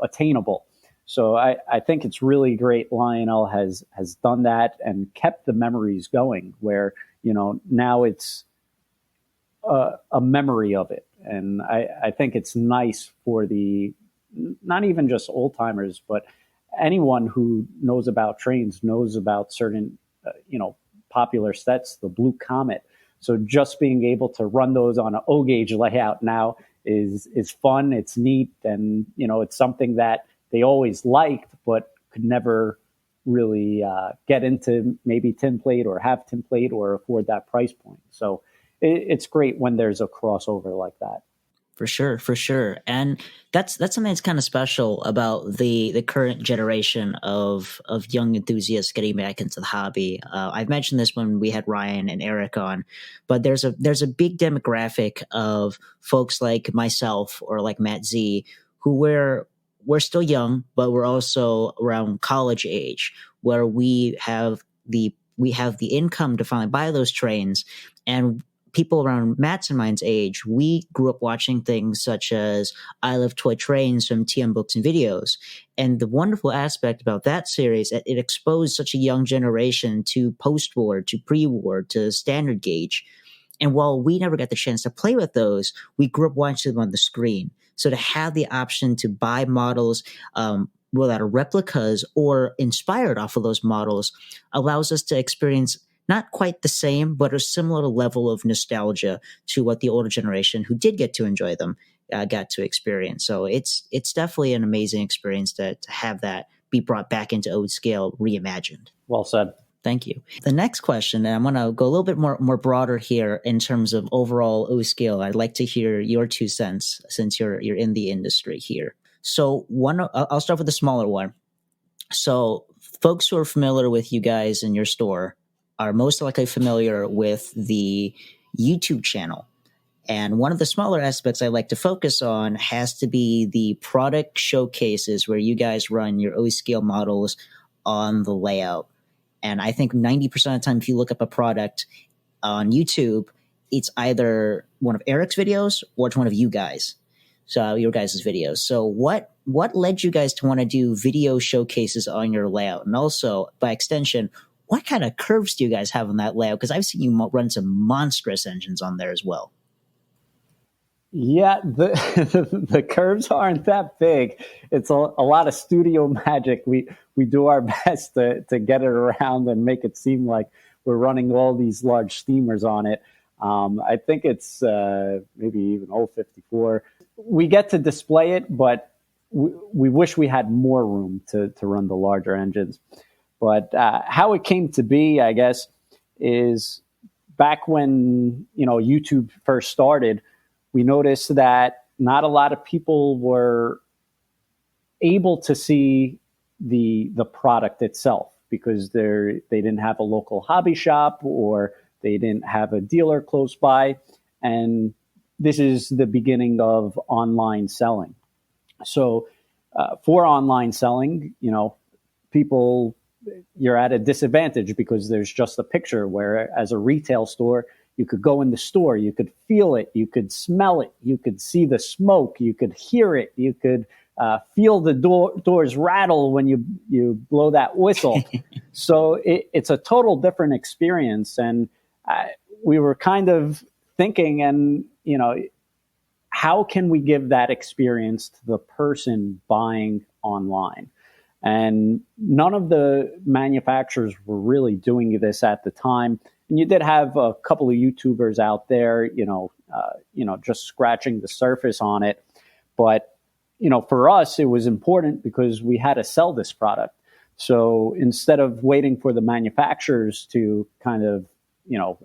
attainable. So I think it's really great. Lionel has done that and kept the memories going where, now it's a memory of it. And I think it's nice for not even just old timers, but anyone who knows about trains, knows about certain, popular sets, the Blue Comet. So just being able to run those on an O gauge layout now is fun. It's neat. And, it's something that they always liked, but could never really get into maybe tin plate or have tin plate or afford that price point. So it's great when there's a crossover like that. For sure. And that's something that's kind of special about the current generation of young enthusiasts getting back into the hobby. I've mentioned this when we had Ryan and Eric on, but there's a big demographic of folks like myself or like Matt Z, who we're still young, but we're also around college age, where we have the income to finally buy those trains. And people around Matt's and mine's age, we grew up watching things such as I Love Toy Trains from TM Books and Videos. And the wonderful aspect about that series, it exposed such a young generation to post-war, to pre-war, to standard gauge. And while we never got the chance to play with those, we grew up watching them on the screen. So to have the option to buy models, whether they're replicas or inspired off of those models, allows us to experience not quite the same, but a similar level of nostalgia to what the older generation who did get to enjoy them got to experience. So it's definitely an amazing experience to have that be brought back into old scale, reimagined. Well said. Thank you. The next question, and I'm going to go a little bit more broader here in terms of overall O scale. I'd like to hear your 2 cents since you're in the industry here. So I'll start with the smaller one. So folks who are familiar with you guys in your store are most likely familiar with the YouTube channel. And one of the smaller aspects I like to focus on has to be the product showcases where you guys run your O-scale models on the layout. And I think 90% of the time, if you look up a product on YouTube, it's either one of Eric's videos or it's one of you guys. So your guys' videos. So what led you guys to want to do video showcases on your layout? And also, by extension, what kind of curves do you guys have on that layout? Because I've seen you run some monstrous engines on there as well. Yeah, the curves aren't that big. It's a lot of studio magic. We do our best to get it around and make it seem like we're running all these large steamers on it. I think it's maybe even 054. We get to display it, but we wish we had more room to run the larger engines. But how it came to be, I guess, is back when YouTube first started, we noticed that not a lot of people were able to see the product itself because they didn't have a local hobby shop or they didn't have a dealer close by. And this is the beginning of online selling. So for online selling, people, you're at a disadvantage because there's just a picture, where as a retail store, you could go in the store, you could feel it, you could smell it, you could see the smoke, you could hear it, you could feel the doors rattle when you blow that whistle. So it's a total different experience. And we were kind of thinking, and how can we give that experience to the person buying online? And none of the manufacturers were really doing this at the time. And you did have a couple of YouTubers out there, just scratching the surface on it. But, for us, it was important because we had to sell this product. So instead of waiting for the manufacturers to kind of,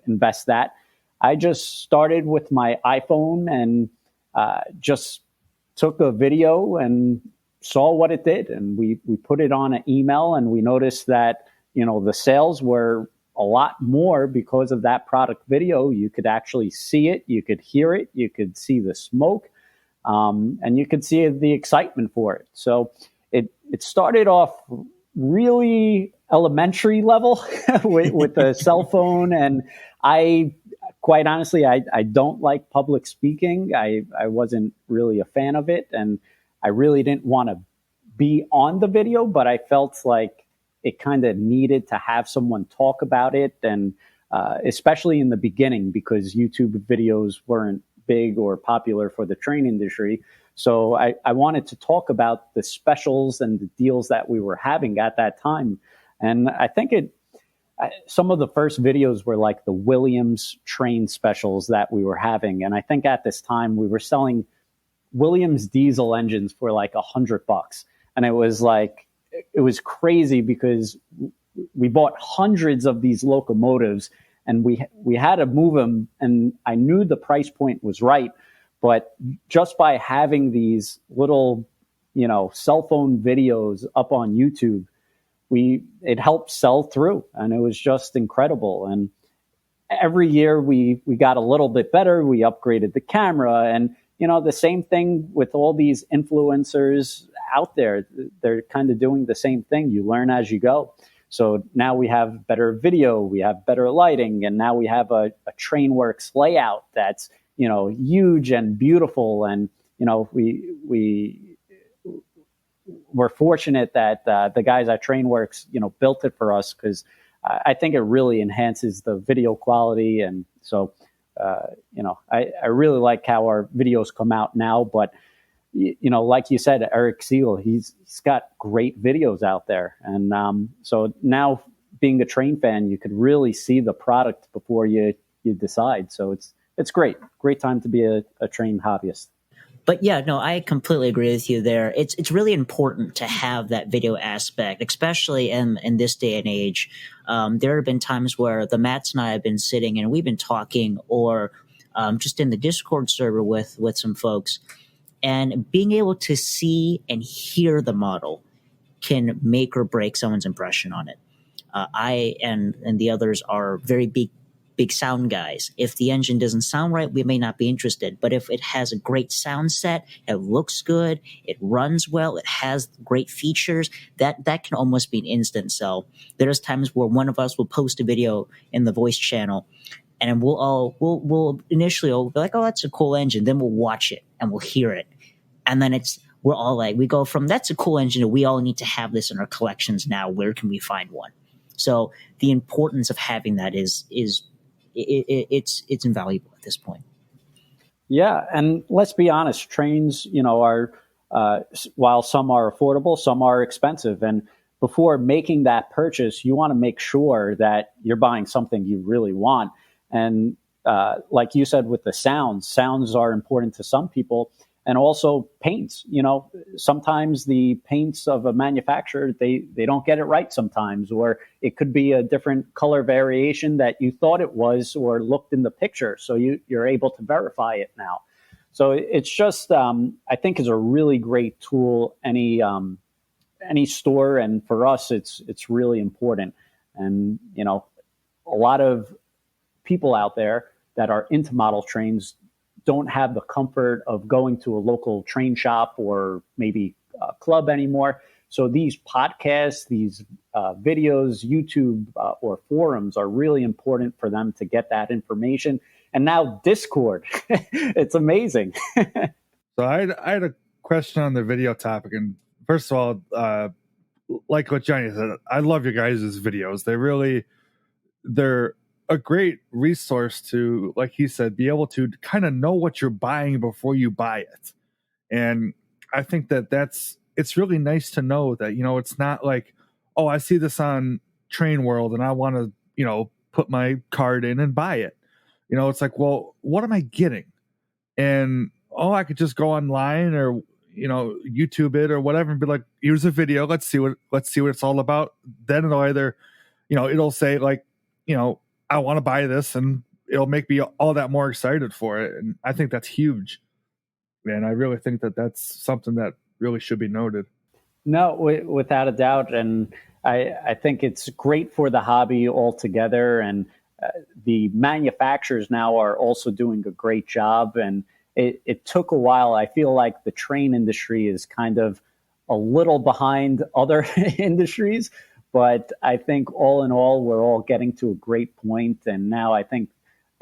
invest that, I just started with my iPhone and just took a video and saw what it did. And we put it on an email, and we noticed that, the sales were a lot more because of that product video. You could actually see it, you could hear it, you could see the smoke, and you could see the excitement for it. So it started off really elementary level with the cell phone. And quite honestly, I don't like public speaking. I wasn't really a fan of it. And I really didn't want to be on the video, but I felt like it kind of needed to have someone talk about it. And especially in the beginning, because YouTube videos weren't big or popular for the train industry. So I wanted to talk about the specials and the deals that we were having at that time. And I think some of the first videos were like the Williams train specials that we were having. And I think at this time we were selling Williams diesel engines for like $100. And it was crazy because we bought hundreds of these locomotives and we had to move them. And I knew the price point was right. But just by having these little, cell phone videos up on YouTube, it helped sell through, and it was just incredible. And every year we got a little bit better. We upgraded the camera, and the same thing with all these influencers out there. They're kind of doing the same thing. You learn as you go. So now we have better video, we have better lighting, and now we have a Trainworks layout that's huge and beautiful. And we're fortunate that the guys at Trainworks built it for us, because I think it really enhances the video quality. And so I really like how our videos come out now. But like you said, Eric Siegel, he's got great videos out there. And so now, being a train fan, you could really see the product before you decide. So it's great time to be a train hobbyist. But yeah, no, I completely agree with you there. It's really important to have that video aspect, especially in this day and age. There have been times where the Matts and I have been sitting and we've been talking, or just in the Discord server with some folks, and being able to see and hear the model can make or break someone's impression on it. I and the others are very big sound guys. If the engine doesn't sound right, we may not be interested. But if it has a great sound set, it looks good, it runs well, it has great features, that can almost be an instant sell. There's times where one of us will post a video in the voice channel, and we'll initially be like, oh, that's a cool engine. Then we'll watch it and we'll hear it. And then we're all like, we go from that's a cool engine to we all need to have this in our collections now. Where can we find one? So the importance of having that is it's invaluable at this point. Yeah, and let's be honest, trains, are while some are affordable, some are expensive. And before making that purchase, you want to make sure that you're buying something you really want. And like you said, with the sounds are important to some people. And also paints, sometimes the paints of a manufacturer, they don't get it right sometimes, or it could be a different color variation that you thought it was or looked in the picture. So you're able to verify it now. So it's just, I think, is a really great tool, any store. And for us, it's really important. And, a lot of people out there that are into model trains don't have the comfort of going to a local train shop or maybe a club anymore. So these podcasts, these videos, YouTube or forums are really important for them to get that information. And now Discord, it's amazing. So I had a question on the video topic. And first of all, like what Johnny said, I love your guys' videos. They're a great resource to, like he said, be able to kind of know what you're buying before you buy it. And I think it's really nice to know that, it's not like, oh, I see this on Trainworld and I want to, put my card in and buy it. It's like, well, what am I getting? And, I could just go online or, YouTube it or whatever and be like, here's a video. Let's see what it's all about. Then it'll either, it'll say like, I want to buy this, and it'll make me all that more excited for it. And I think that's huge. And I really think that that's something that really should be noted. No, without a doubt. And I think it's great for the hobby altogether. And the manufacturers now are also doing a great job. And it took a while. I feel like the train industry is kind of a little behind other industries. But I think all in all, we're all getting to a great point. And now I think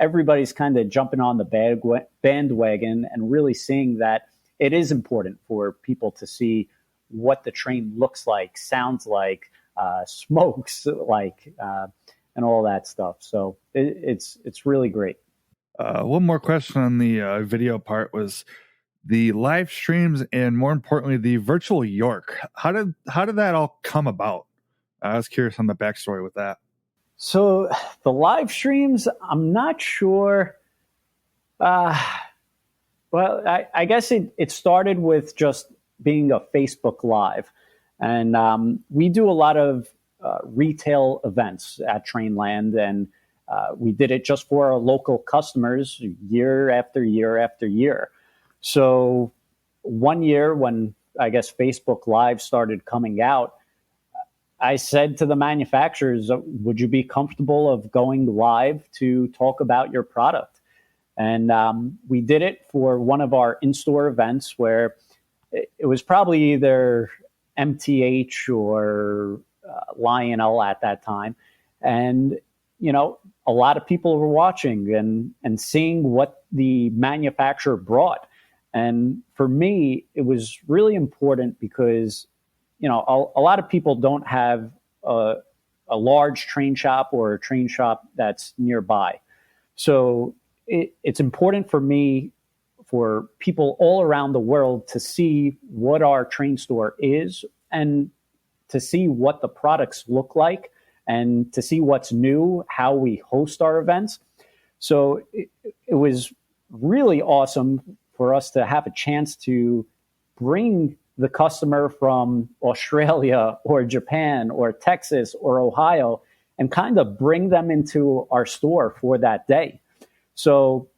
everybody's kind of jumping on the bandwagon and really seeing that it is important for people to see what the train looks like, sounds like, smokes like, and all that stuff. So it's really great. One more question on the video part was the live streams and more importantly the virtual York. How did that all come about? I was curious on the backstory with that. So the live streams, I'm not sure. Well, I guess it started with just being a Facebook Live. And we do a lot of retail events at Trainland, and we did it just for our local customers year after year after year. So one year when I guess Facebook Live started coming out, I said to the manufacturers, would you be comfortable of going live to talk about your product? And we did it for one of our in-store events where it was probably either MTH or Lionel at that time. And, you know, a lot of people were watching and seeing what the manufacturer brought. And for me, it was really important because, you know, a lot of people don't have a large train shop or a train shop that's nearby. So it's important for me, for people all around the world to see what our train store is and to see what the products look like and to see what's new, how we host our events. So it was really awesome for us to have a chance to bring the customer from Australia or Japan or Texas or Ohio and kind of bring them into our store for that day. So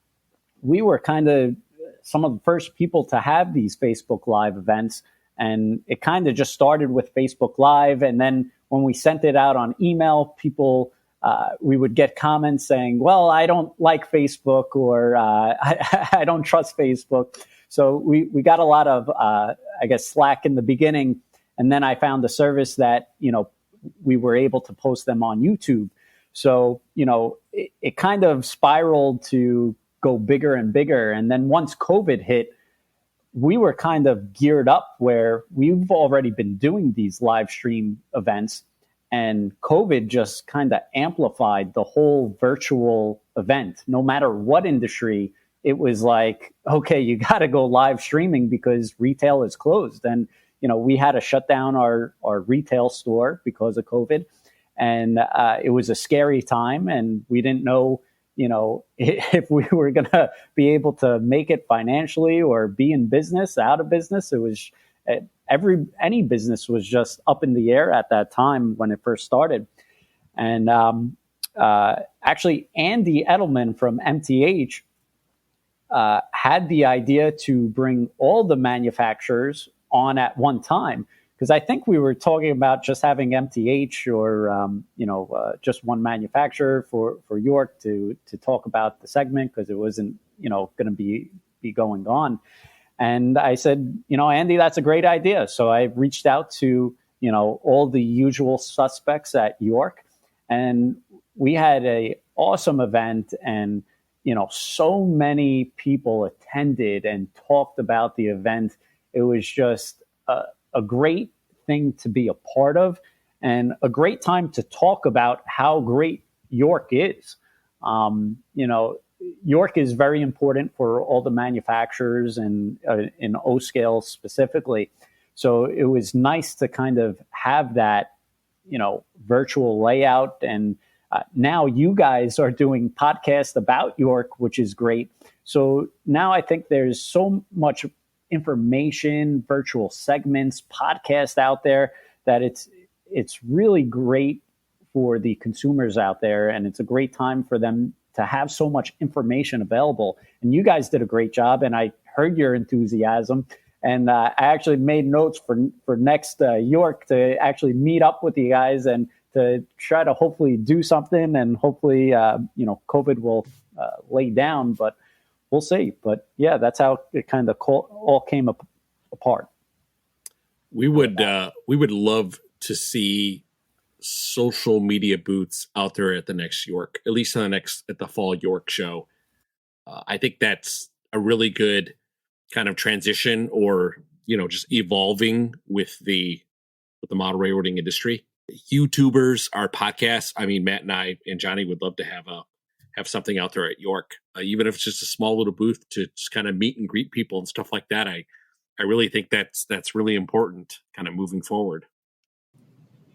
we were kind of some of the first people to have these Facebook Live events. And it kind of just started with Facebook Live. And then when we sent it out on email, people, we would get comments saying, well, I don't like Facebook, or I don't trust Facebook. So we got a lot of, I guess, slack in the beginning. And then I found a service that, you know, we were able to post them on YouTube. So, you know, it kind of spiraled to go bigger and bigger. And then once COVID hit, we were kind of geared up where we've already been doing these live stream events, and COVID just kind of amplified the whole virtual event. No matter what industry, it was like, okay, you got to go live streaming because retail is closed. And, you know, we had to shut down our retail store because of COVID. And it was a scary time, and we didn't know, you know, if we were going to be able to make it financially or be in business, out of business. It was any business was just up in the air at that time when it first started. And actually, Andy Edelman from MTH had the idea to bring all the manufacturers on at one time. Because I think we were talking about just having MTH or, just one manufacturer for York to talk about the segment, because it wasn't, you know, going to be going on. And I said, you know, Andy, that's a great idea. So I reached out to, you know, all the usual suspects at York, and we had a awesome event, and, you know, so many people attended and talked about the event. It was just a great thing to be a part of, and a great time to talk about how great York is. You know, York is very important for all the manufacturers and in O-scale specifically. So it was nice to kind of have that, you know, virtual layout. And now you guys are doing podcasts about York, which is great. So now I think there's so much information, virtual segments, podcasts out there that it's really great for the consumers out there, and it's a great time for them to have so much information available. And you guys did a great job, and I heard your enthusiasm, and I actually made notes for next York to actually meet up with you guys and to try to hopefully do something, and hopefully COVID will lay down, but we'll see. But yeah, that's how it kind of all came apart. We would love to see social media booths out there at the next York, at least at the fall York show. I think that's a really good kind of transition, or, you know, just evolving with the model railroading industry. YouTubers, our podcasts. I mean, Matt and I and Johnny would love to have have something out there at York, even if it's just a small little booth to just kind of meet and greet people and stuff like that. I really think that's really important kind of moving forward.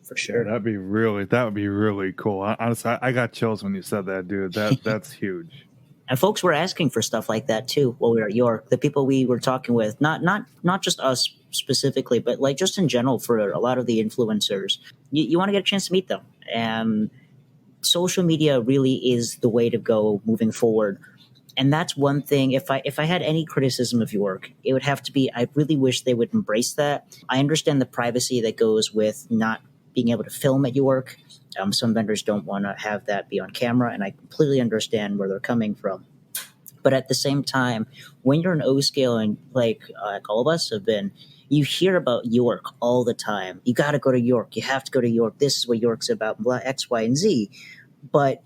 For sure. Yeah, that would be really cool. Honestly, I got chills when you said that, dude. That's huge. And folks were asking for stuff like that too while we were at York. The people we were talking with, not just us specifically, but like just in general for a lot of the influencers, you want to get a chance to meet them. And social media really is the way to go moving forward. And that's one thing. If I had any criticism of York, it would have to be, I really wish they would embrace that. I understand the privacy that goes with not being able to film at York. Some vendors don't want to have that be on camera, and I completely understand where they're coming from. But at the same time, when you're an O scale and like all of us have been, you hear about York all the time. You got to go to York. You have to go to York. This is what York's about, blah, X, Y, and Z. But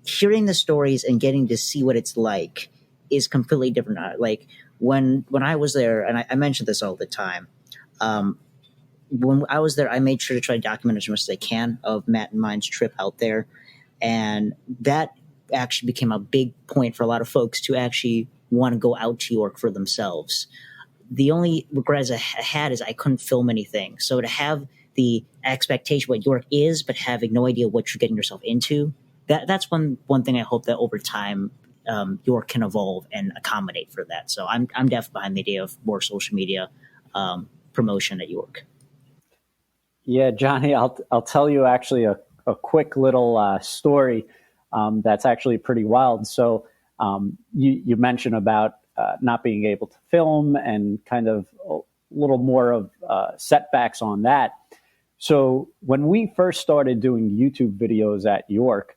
hearing the stories and getting to see what it's like is completely different. Like when I was there, and I mention this all the time, when I was there, I made sure to try to document as much as I can of Matt and mine's trip out there. And that actually became a big point for a lot of folks to actually want to go out to York for themselves. The only regrets I had is I couldn't film anything. So to have the expectation what York is, but having no idea what you're getting yourself into, that's one thing I hope that over time York can evolve and accommodate for that. So I'm definitely behind the idea of more social media promotion at York. Yeah, Johnny, I'll tell you actually a quick little story that's actually pretty wild. So you mentioned about not being able to film and kind of a little more of setbacks on that. So when we first started doing YouTube videos at York,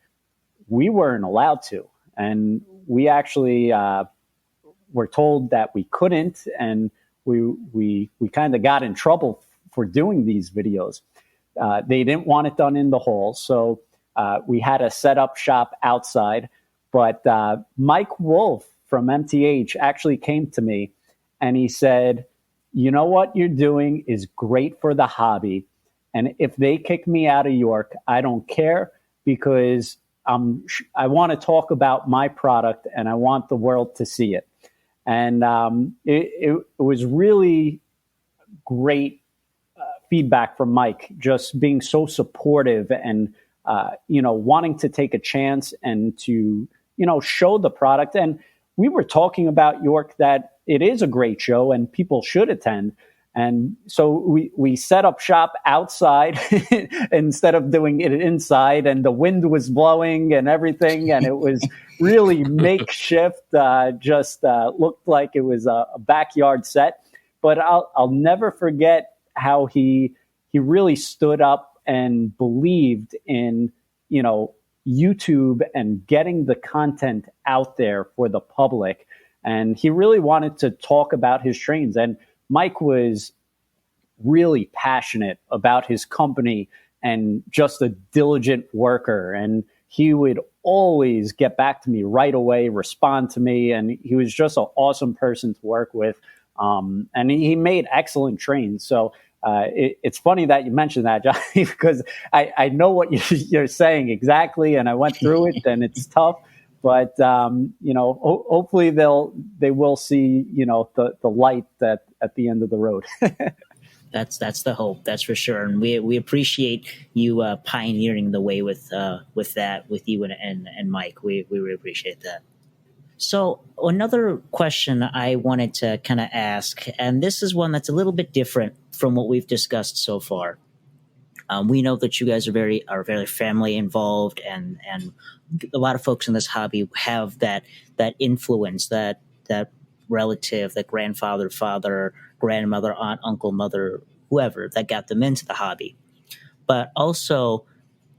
we weren't allowed to. And we actually were told that we couldn't, and we kind of got in trouble for doing these videos. They didn't want it done in the hall, so we had to set up shop outside. But Mike Wolf from MTH actually came to me and he said, you know what you're doing is great for the hobby. And if they kick me out of York, I don't care, because I want to talk about my product and I want the world to see it. And it was really great feedback from Mike, just being so supportive and, wanting to take a chance and to, show the product. And we were talking about York, that it is a great show and people should attend. And so we set up shop outside instead of doing it inside, and the wind was blowing and everything. And it was really makeshift, just looked like it was a backyard set. But I'll never forget how he really stood up and believed in, YouTube and getting the content out there for the public. And he really wanted to talk about his trains. And Mike was really passionate about his company and just a diligent worker. And he would always get back to me right away, respond to me. And he was just an awesome person to work with. And he made excellent trains. So it's funny that you mentioned that, Johnny, because I know what you're saying exactly. And I went through it, and it's tough. But, hopefully they will see, the light at the end of the road. That's the hope. That's for sure. And we appreciate you pioneering the way with that, with you and Mike. We really appreciate that. So another question I wanted to kind of ask, and this is one that's a little bit different from what we've discussed so far. We know that you guys are very family involved, and a lot of folks in this hobby have that influence, that relative, that grandfather, father, grandmother, aunt, uncle, mother, whoever that got them into the hobby. But also,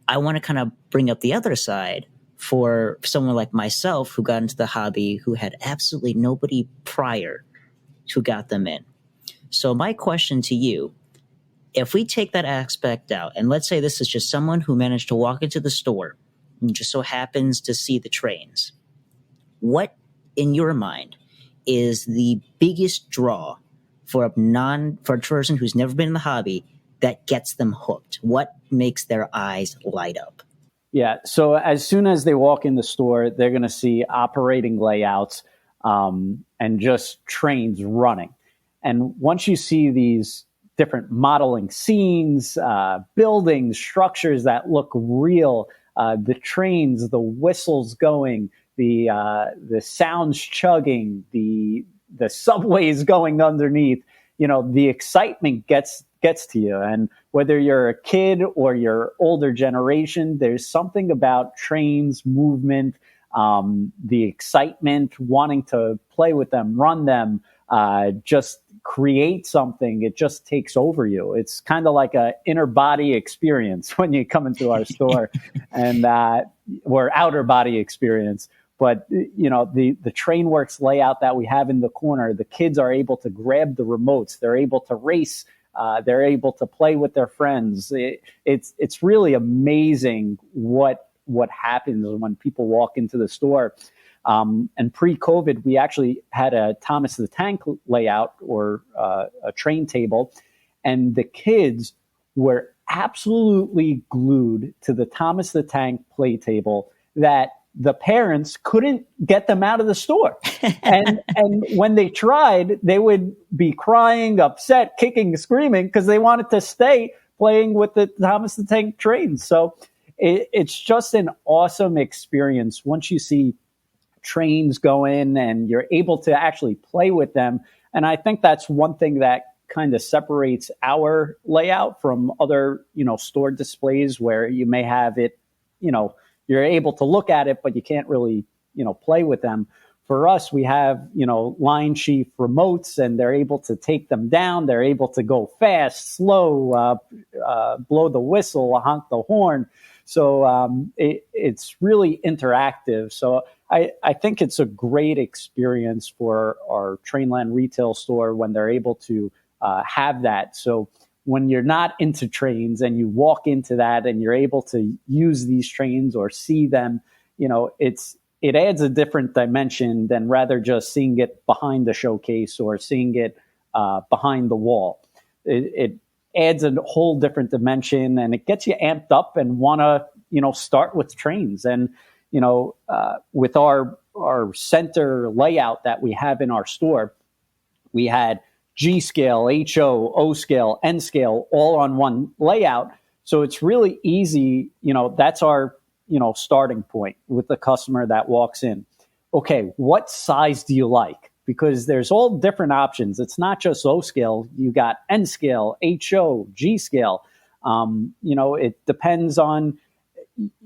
I want to kind of bring up the other side for someone like myself who got into the hobby who had absolutely nobody prior who got them in. So my question to you, if we take that aspect out, and let's say this is just someone who managed to walk into the store and just so happens to see the trains, what in your mind is the biggest draw for a person who's never been in the hobby that gets them hooked? What makes their eyes light up? Yeah. So as soon as they walk in the store, they're going to see operating layouts and just trains running. And once you see these different modeling scenes, buildings, structures that look real, the trains, the whistles going, the sounds chugging, the subways going underneath, the excitement gets to you. And whether you're a kid or you're older generation, there's something about trains, movement, the excitement, wanting to play with them, run them, just create something. It just takes over you. It's kind of like a inner body experience when you come into our store, and or outer body experience. But the Trainworks layout that we have in the corner, the kids are able to grab the remotes. They're able to race. They're able to play with their friends. It's really amazing what happens when people walk into the store. And pre-COVID, we actually had a Thomas the Tank layout, or a train table, and the kids were absolutely glued to the Thomas the Tank play table that the parents couldn't get them out of the store. And when they tried, they would be crying, upset, kicking, screaming, because they wanted to stay playing with the Thomas the Tank trains. So it's just an awesome experience once you see trains go in and you're able to actually play with them. And I think that's one thing that kind of separates our layout from other, store displays where you may have it, you're able to look at it, but you can't really, play with them. For us, we have, line chief remotes, and they're able to take them down. They're able to go fast, slow, blow the whistle, honk the horn. So it's really interactive. So I think it's a great experience for our Trainland retail store when they're able to have that. So when you're not into trains and you walk into that and you're able to use these trains or see them, it adds a different dimension than rather just seeing it behind the showcase or seeing it behind the wall. It adds a whole different dimension, and it gets you amped up and want to, start with trains. And, with our center layout that we have in our store, we had G scale, HO, O scale, N scale, all on one layout. So it's really easy. That's our, starting point with the customer that walks in. Okay, what size do you like? Because there's all different options. It's not just O scale. You got N scale, HO, G scale. It depends on,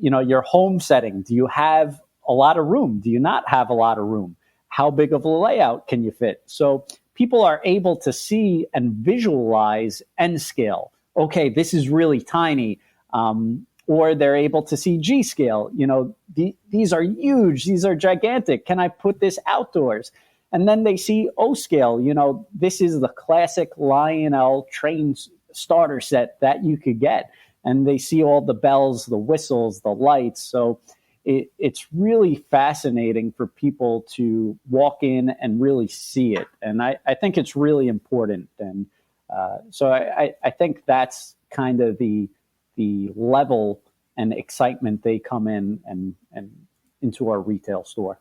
your home setting. Do you have a lot of room? Do you not have a lot of room? How big of a layout can you fit? So people are able to see and visualize N scale. Okay, this is really tiny. Or they're able to see G scale. These are huge. These are gigantic. Can I put this outdoors? And then they see O scale. This is the classic Lionel train starter set that you could get. And they see all the bells, the whistles, the lights. So it's really fascinating for people to walk in and really see it. And I think it's really important. And so I think that's kind of the level and excitement they come in and into our retail store.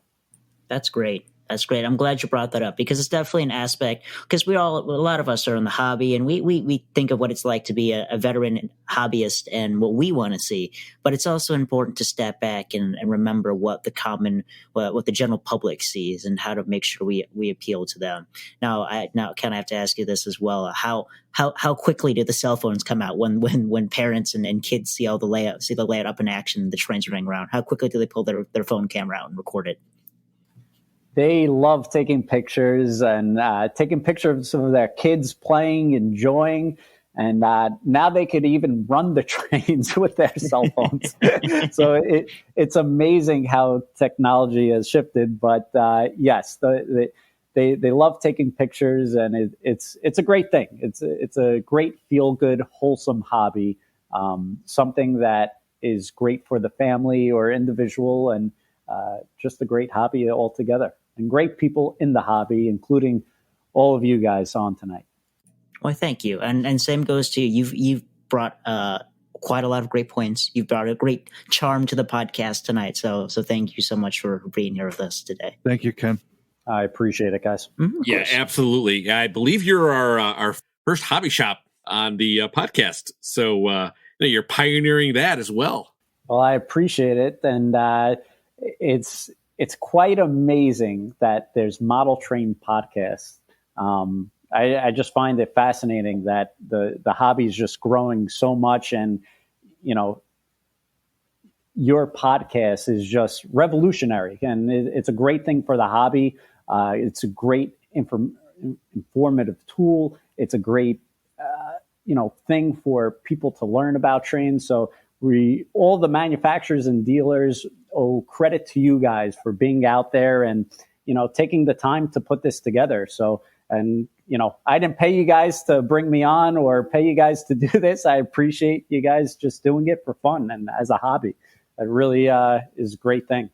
That's great. That's great. I'm glad you brought that up, because it's definitely an aspect, because a lot of us are in the hobby, and we think of what it's like to be a veteran hobbyist and what we want to see. But it's also important to step back and remember what the general public sees and how to make sure we appeal to them. Now, Ken, I have to ask you this as well. How quickly do the cell phones come out when parents and kids see the layout up in action, the trains running around? How quickly do they pull their phone camera out and record it? They love taking pictures and taking pictures of some of their kids playing, enjoying, and now they could even run the trains with their cell phones. So it's amazing how technology has shifted. But yes, they love taking pictures, and it's a great thing. It's a great feel-good, wholesome hobby, something that is great for the family or individual, and just a great hobby altogether. And great people in the hobby, including all of you guys on tonight. Well, thank you. And same goes to you. You've brought quite a lot of great points. You've brought a great charm to the podcast tonight. So thank you so much for being here with us today. Thank you, Ken. I appreciate it, guys. Yeah, course. absolutely. I believe you're our first hobby shop on the podcast. So you're pioneering that as well. Well, I appreciate it. And it's quite amazing that there's model train podcasts. I just find it fascinating that the hobby is just growing so much, and your podcast is just revolutionary, and it's a great thing for the hobby. It's a great informative tool. It's a great thing for people to learn about trains. So all the manufacturers and dealers owe credit to you guys for being out there and taking the time to put this together. So, and I didn't pay you guys to bring me on or pay you guys to do this. I appreciate you guys just doing it for fun and as a hobby. It really is a great thing.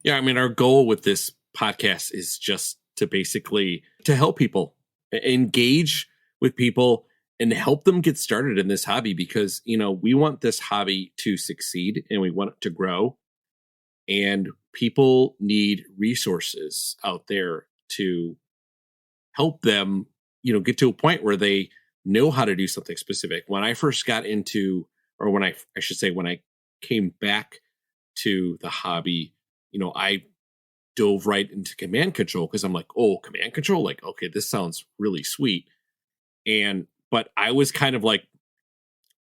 Yeah, I mean, our goal with this podcast is just to basically to help people engage with people and help them get started in this hobby, because we want this hobby to succeed and we want it to grow, and people need resources out there to help them get to a point where they know how to do something specific. When I first got into, or when I should say when I came back to the hobby, I dove right into command control because I'm like, oh, command control, like, okay, this sounds really sweet. But I was kind of like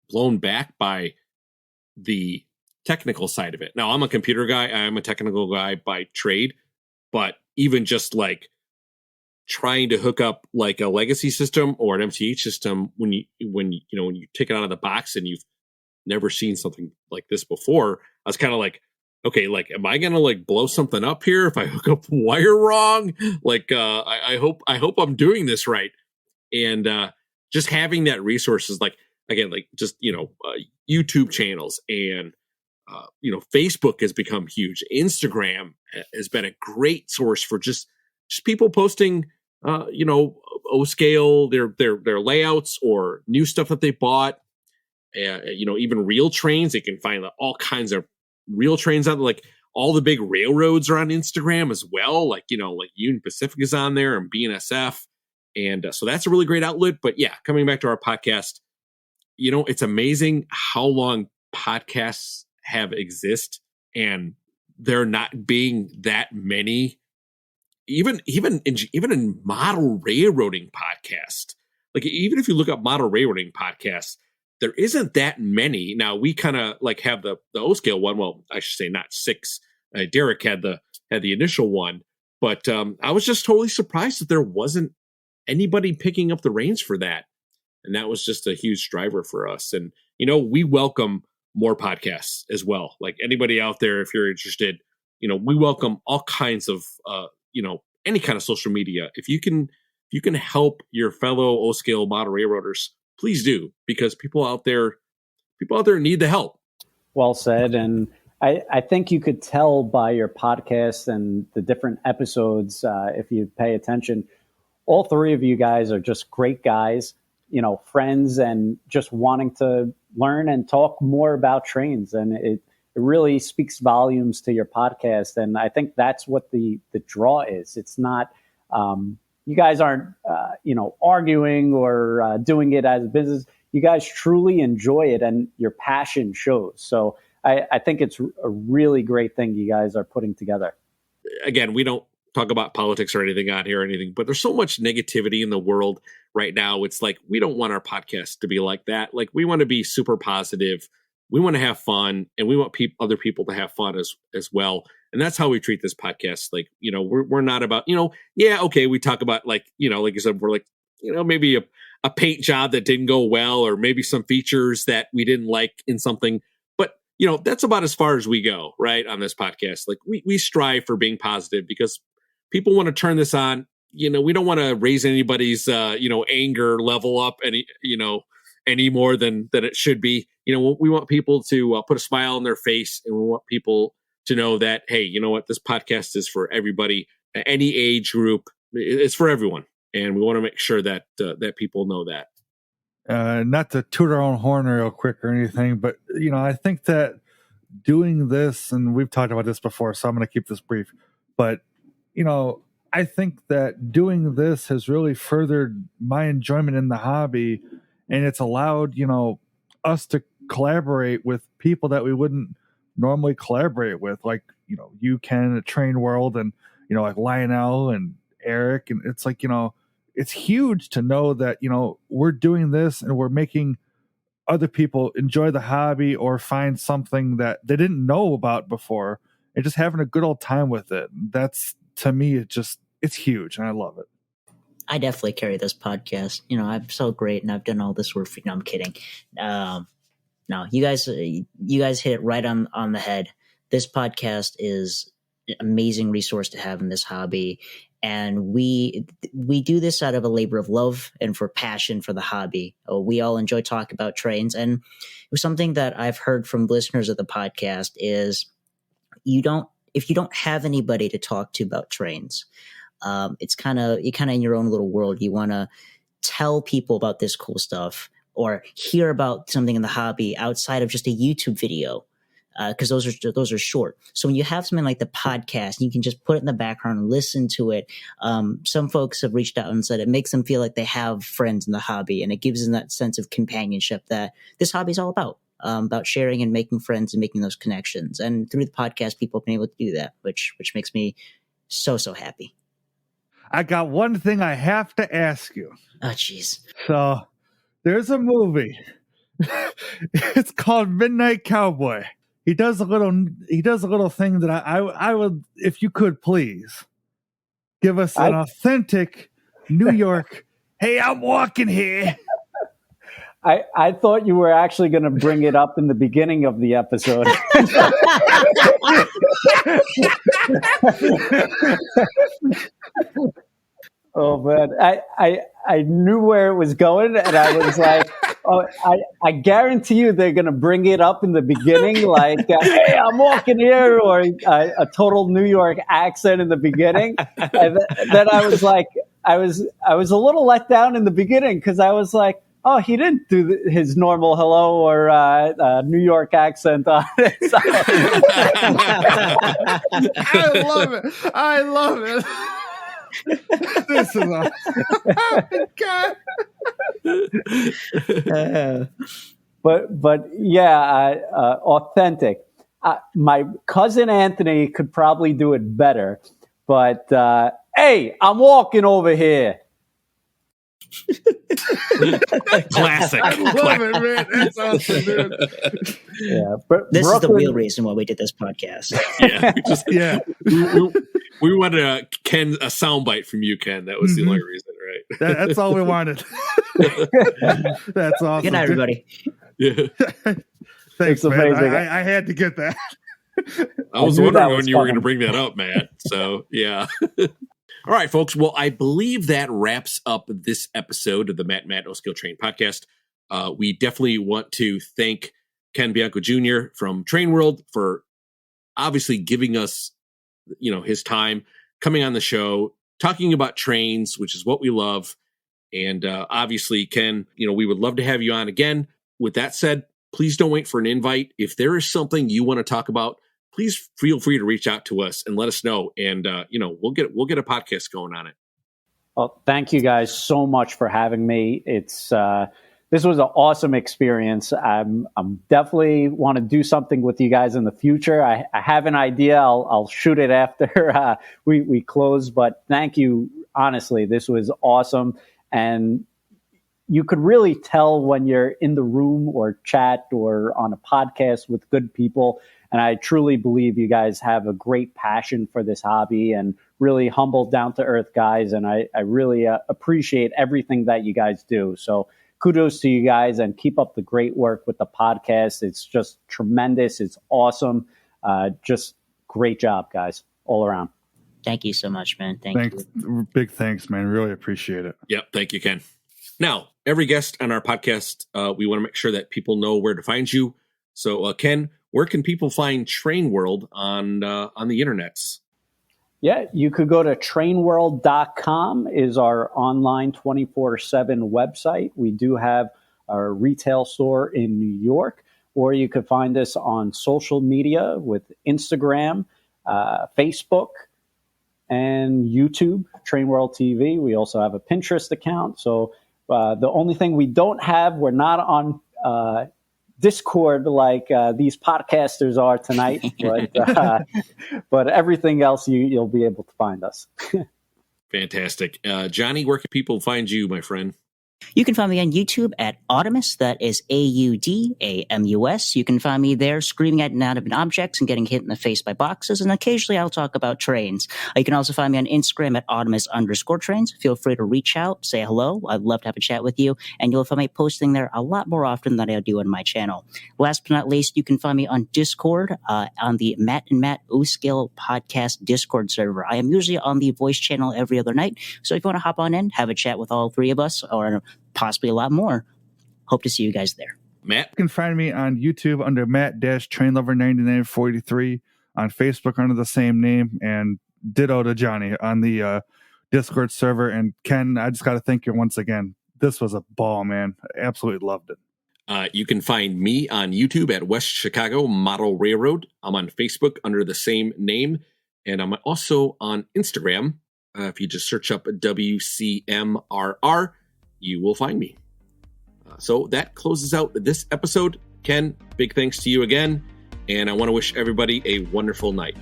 blown back by the technical side of it. Now, I'm a computer guy. I'm a technical guy by trade, but even just like trying to hook up like a legacy system or an MTH system when you take it out of the box and you've never seen something like this before, I was kind of like, okay, like, am I gonna like blow something up here if I hook up the wire wrong? Like, I hope I'm doing this right. And just having that resources, like, again, like just YouTube channels and Facebook has become huge. Instagram has been a great source for just people posting O-scale, their layouts or new stuff that they bought. Even real trains, they can find all kinds of real trains out there. Like all the big railroads are on Instagram as well. Like Union Pacific is on there and BNSF. And so that's a really great outlet. But yeah, coming back to our podcast, it's amazing how long podcasts have exist, and there not being that many, even in model railroading podcast. Like even if you look up model railroading podcasts, there isn't that many. Now we kind of like have the O-scale one. Well, I should say not 6. Derek had the initial one, but I was just totally surprised that there wasn't anybody picking up the reins for that. And that was just a huge driver for us. And, we welcome more podcasts as well. Like anybody out there, if you're interested, we welcome all kinds of, any kind of social media. If you can help your fellow O-scale model railroaders, please do, because people out there need the help. Well said. And I think you could tell by your podcast and the different episodes, if you pay attention, all three of you guys are just great guys, friends, and just wanting to learn and talk more about trains. And it really speaks volumes to your podcast. And I think that's what the draw is. It's not, you guys aren't, arguing or doing it as a business. You guys truly enjoy it and your passion shows. So I think it's a really great thing you guys are putting together. Again, we don't talk about politics or anything on here or anything, but there's so much negativity in the world right now. It's like, we don't want our podcast to be like that. Like we want to be super positive. We want to have fun, and we want other people to have fun as well. And that's how we treat this podcast. Like, we're not about, okay, we talk about like you said, we're like, maybe a paint job that didn't go well, or maybe some features that we didn't like in something. But, that's about as far as we go, right, on this podcast. Like we strive for being positive because people want to turn this on. We don't want to raise anybody's, anger level up any more than it should be. We want people to put a smile on their face, and we want people to know that, hey, you know what, this podcast is for everybody, any age group. It's for everyone. And we want to make sure that that people know that. not to toot our own horn real quick or anything, but I think that doing this, and we've talked about this before, so I'm going to keep this brief, but I think that doing this has really furthered my enjoyment in the hobby, and it's allowed us to collaborate with people that we wouldn't normally collaborate with, like you Ken at Trainworld, and like Lionel and Eric, and it's like it's huge to know that we're doing this and we're making other people enjoy the hobby or find something that they didn't know about before and just having a good old time with it. That's, to me, it's huge and I love it. I definitely carry this podcast. I'm so great and I've done all this work for you. No, I'm kidding. No, you guys hit it right on the head. This podcast is an amazing resource to have in this hobby. And we do this out of a labor of love and for passion for the hobby. We all enjoy talking about trains. And it was something that I've heard from listeners of the podcast is if you don't have anybody to talk to about trains, it's you're kind of in your own little world. You want to tell people about this cool stuff or hear about something in the hobby outside of just a YouTube video. Because those are short. So when you have something like the podcast, you can just put it in the background and listen to it. Some folks have reached out and said it makes them feel like they have friends in the hobby, and it gives them that sense of companionship that this hobby is all about sharing and making friends and making those connections. And through the podcast, people have been able to do that, which makes me so happy. I got one thing I have to ask you. Oh, jeez. So there's a movie. It's called Midnight Cowboy. He does a little thing that I would, if you could please give us an authentic New York. Hey, I'm walking here. I thought you were actually going to bring it up in the beginning of the episode. Oh man, I knew where it was going, and I was like, "Oh, I guarantee you they're going to bring it up in the beginning, like, hey, I'm walking here," or a total New York accent in the beginning. And then I was like, I was a little let down in the beginning because I was like, oh, he didn't do his normal hello or New York accent on it. I love it. This is God. But yeah, authentic. My cousin Anthony could probably do it better. But hey, I'm walking over here. Classic. I love it, man. That's awesome, dude. Yeah, this is the real reason why we did this podcast. Yeah, we wanted a soundbite from you, Ken. That was the only reason, right? That's all we wanted. That's awesome. Good night, everybody. Yeah. Thanks, man. I had to get that. I was wondering when you were going to bring that up, Matt. So, yeah. All right, folks. Well, I believe that wraps up this episode of the Matt No Skill Train podcast. We definitely want to thank Ken Bianco Jr. from Trainworld for obviously giving us, his time, coming on the show, talking about trains, which is what we love. And obviously, Ken, we would love to have you on again. With that said, please don't wait for an invite. If there is something you want to talk about, please feel free to reach out to us and let us know. And, we'll get a podcast going on it. Well, thank you guys so much for having me. This was an awesome experience. I'm definitely want to do something with you guys in the future. I have an idea. I'll shoot it after we close, but thank you. Honestly, this was awesome. And you could really tell when you're in the room or chat or on a podcast with good people. And I truly believe you guys have a great passion for this hobby and really humble, down-to-earth guys. And I really appreciate everything that you guys do. So kudos to you guys and keep up the great work with the podcast. It's just tremendous. It's awesome. Just great job, guys, all around. Thank you so much, man. Thanks. You. Big thanks, man. Really appreciate it. Yep. Thank you, Ken. Now, every guest on our podcast, we want to make sure that people know where to find you. So, Ken, where can people find Trainworld on the internets? Yeah, you could go to trainworld.com is our online 24/7 website. We do have our retail store in New York, or you could find us on social media with Instagram, Facebook, and YouTube, Trainworld TV. We also have a Pinterest account. So the only thing we don't have, we're not on Discord like these podcasters are tonight, but everything else you'll be able to find us. Fantastic. Johnny, where can people find you, my friend? You can find me on YouTube at Audamus. That is Audamus. You can find me there screaming at inanimate objects and getting hit in the face by boxes. And occasionally I'll talk about trains. You can also find me on Instagram at Audamus_trains. Feel free to reach out, say hello. I'd love to have a chat with you. And you'll find me posting there a lot more often than I do on my channel. Last but not least, you can find me on Discord on the Matt and Matt O-Scale podcast Discord server. I am usually on the voice channel every other night. So if you want to hop on in, have a chat with all three of us, or possibly a lot more. Hope to see you guys there. Matt? You can find me on YouTube under Matt-Trainlover9943, on Facebook under the same name, and ditto to Johnny on the Discord server. And Ken, I just got to thank you once again. This was a ball, man. I absolutely loved it. You can find me on YouTube at West Chicago Model Railroad. I'm on Facebook under the same name. And I'm also on Instagram. If you just search up WCMRR, you will find me. So that closes out this episode. Ken, big thanks to you again. And I want to wish everybody a wonderful night.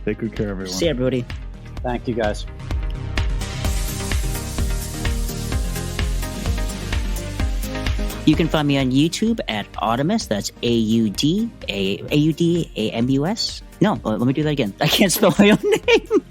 Take good care, everyone. See you, everybody. Thank you, guys. You can find me on YouTube at Audamus. That's Audamus. No, let me do that again. I can't spell my own name.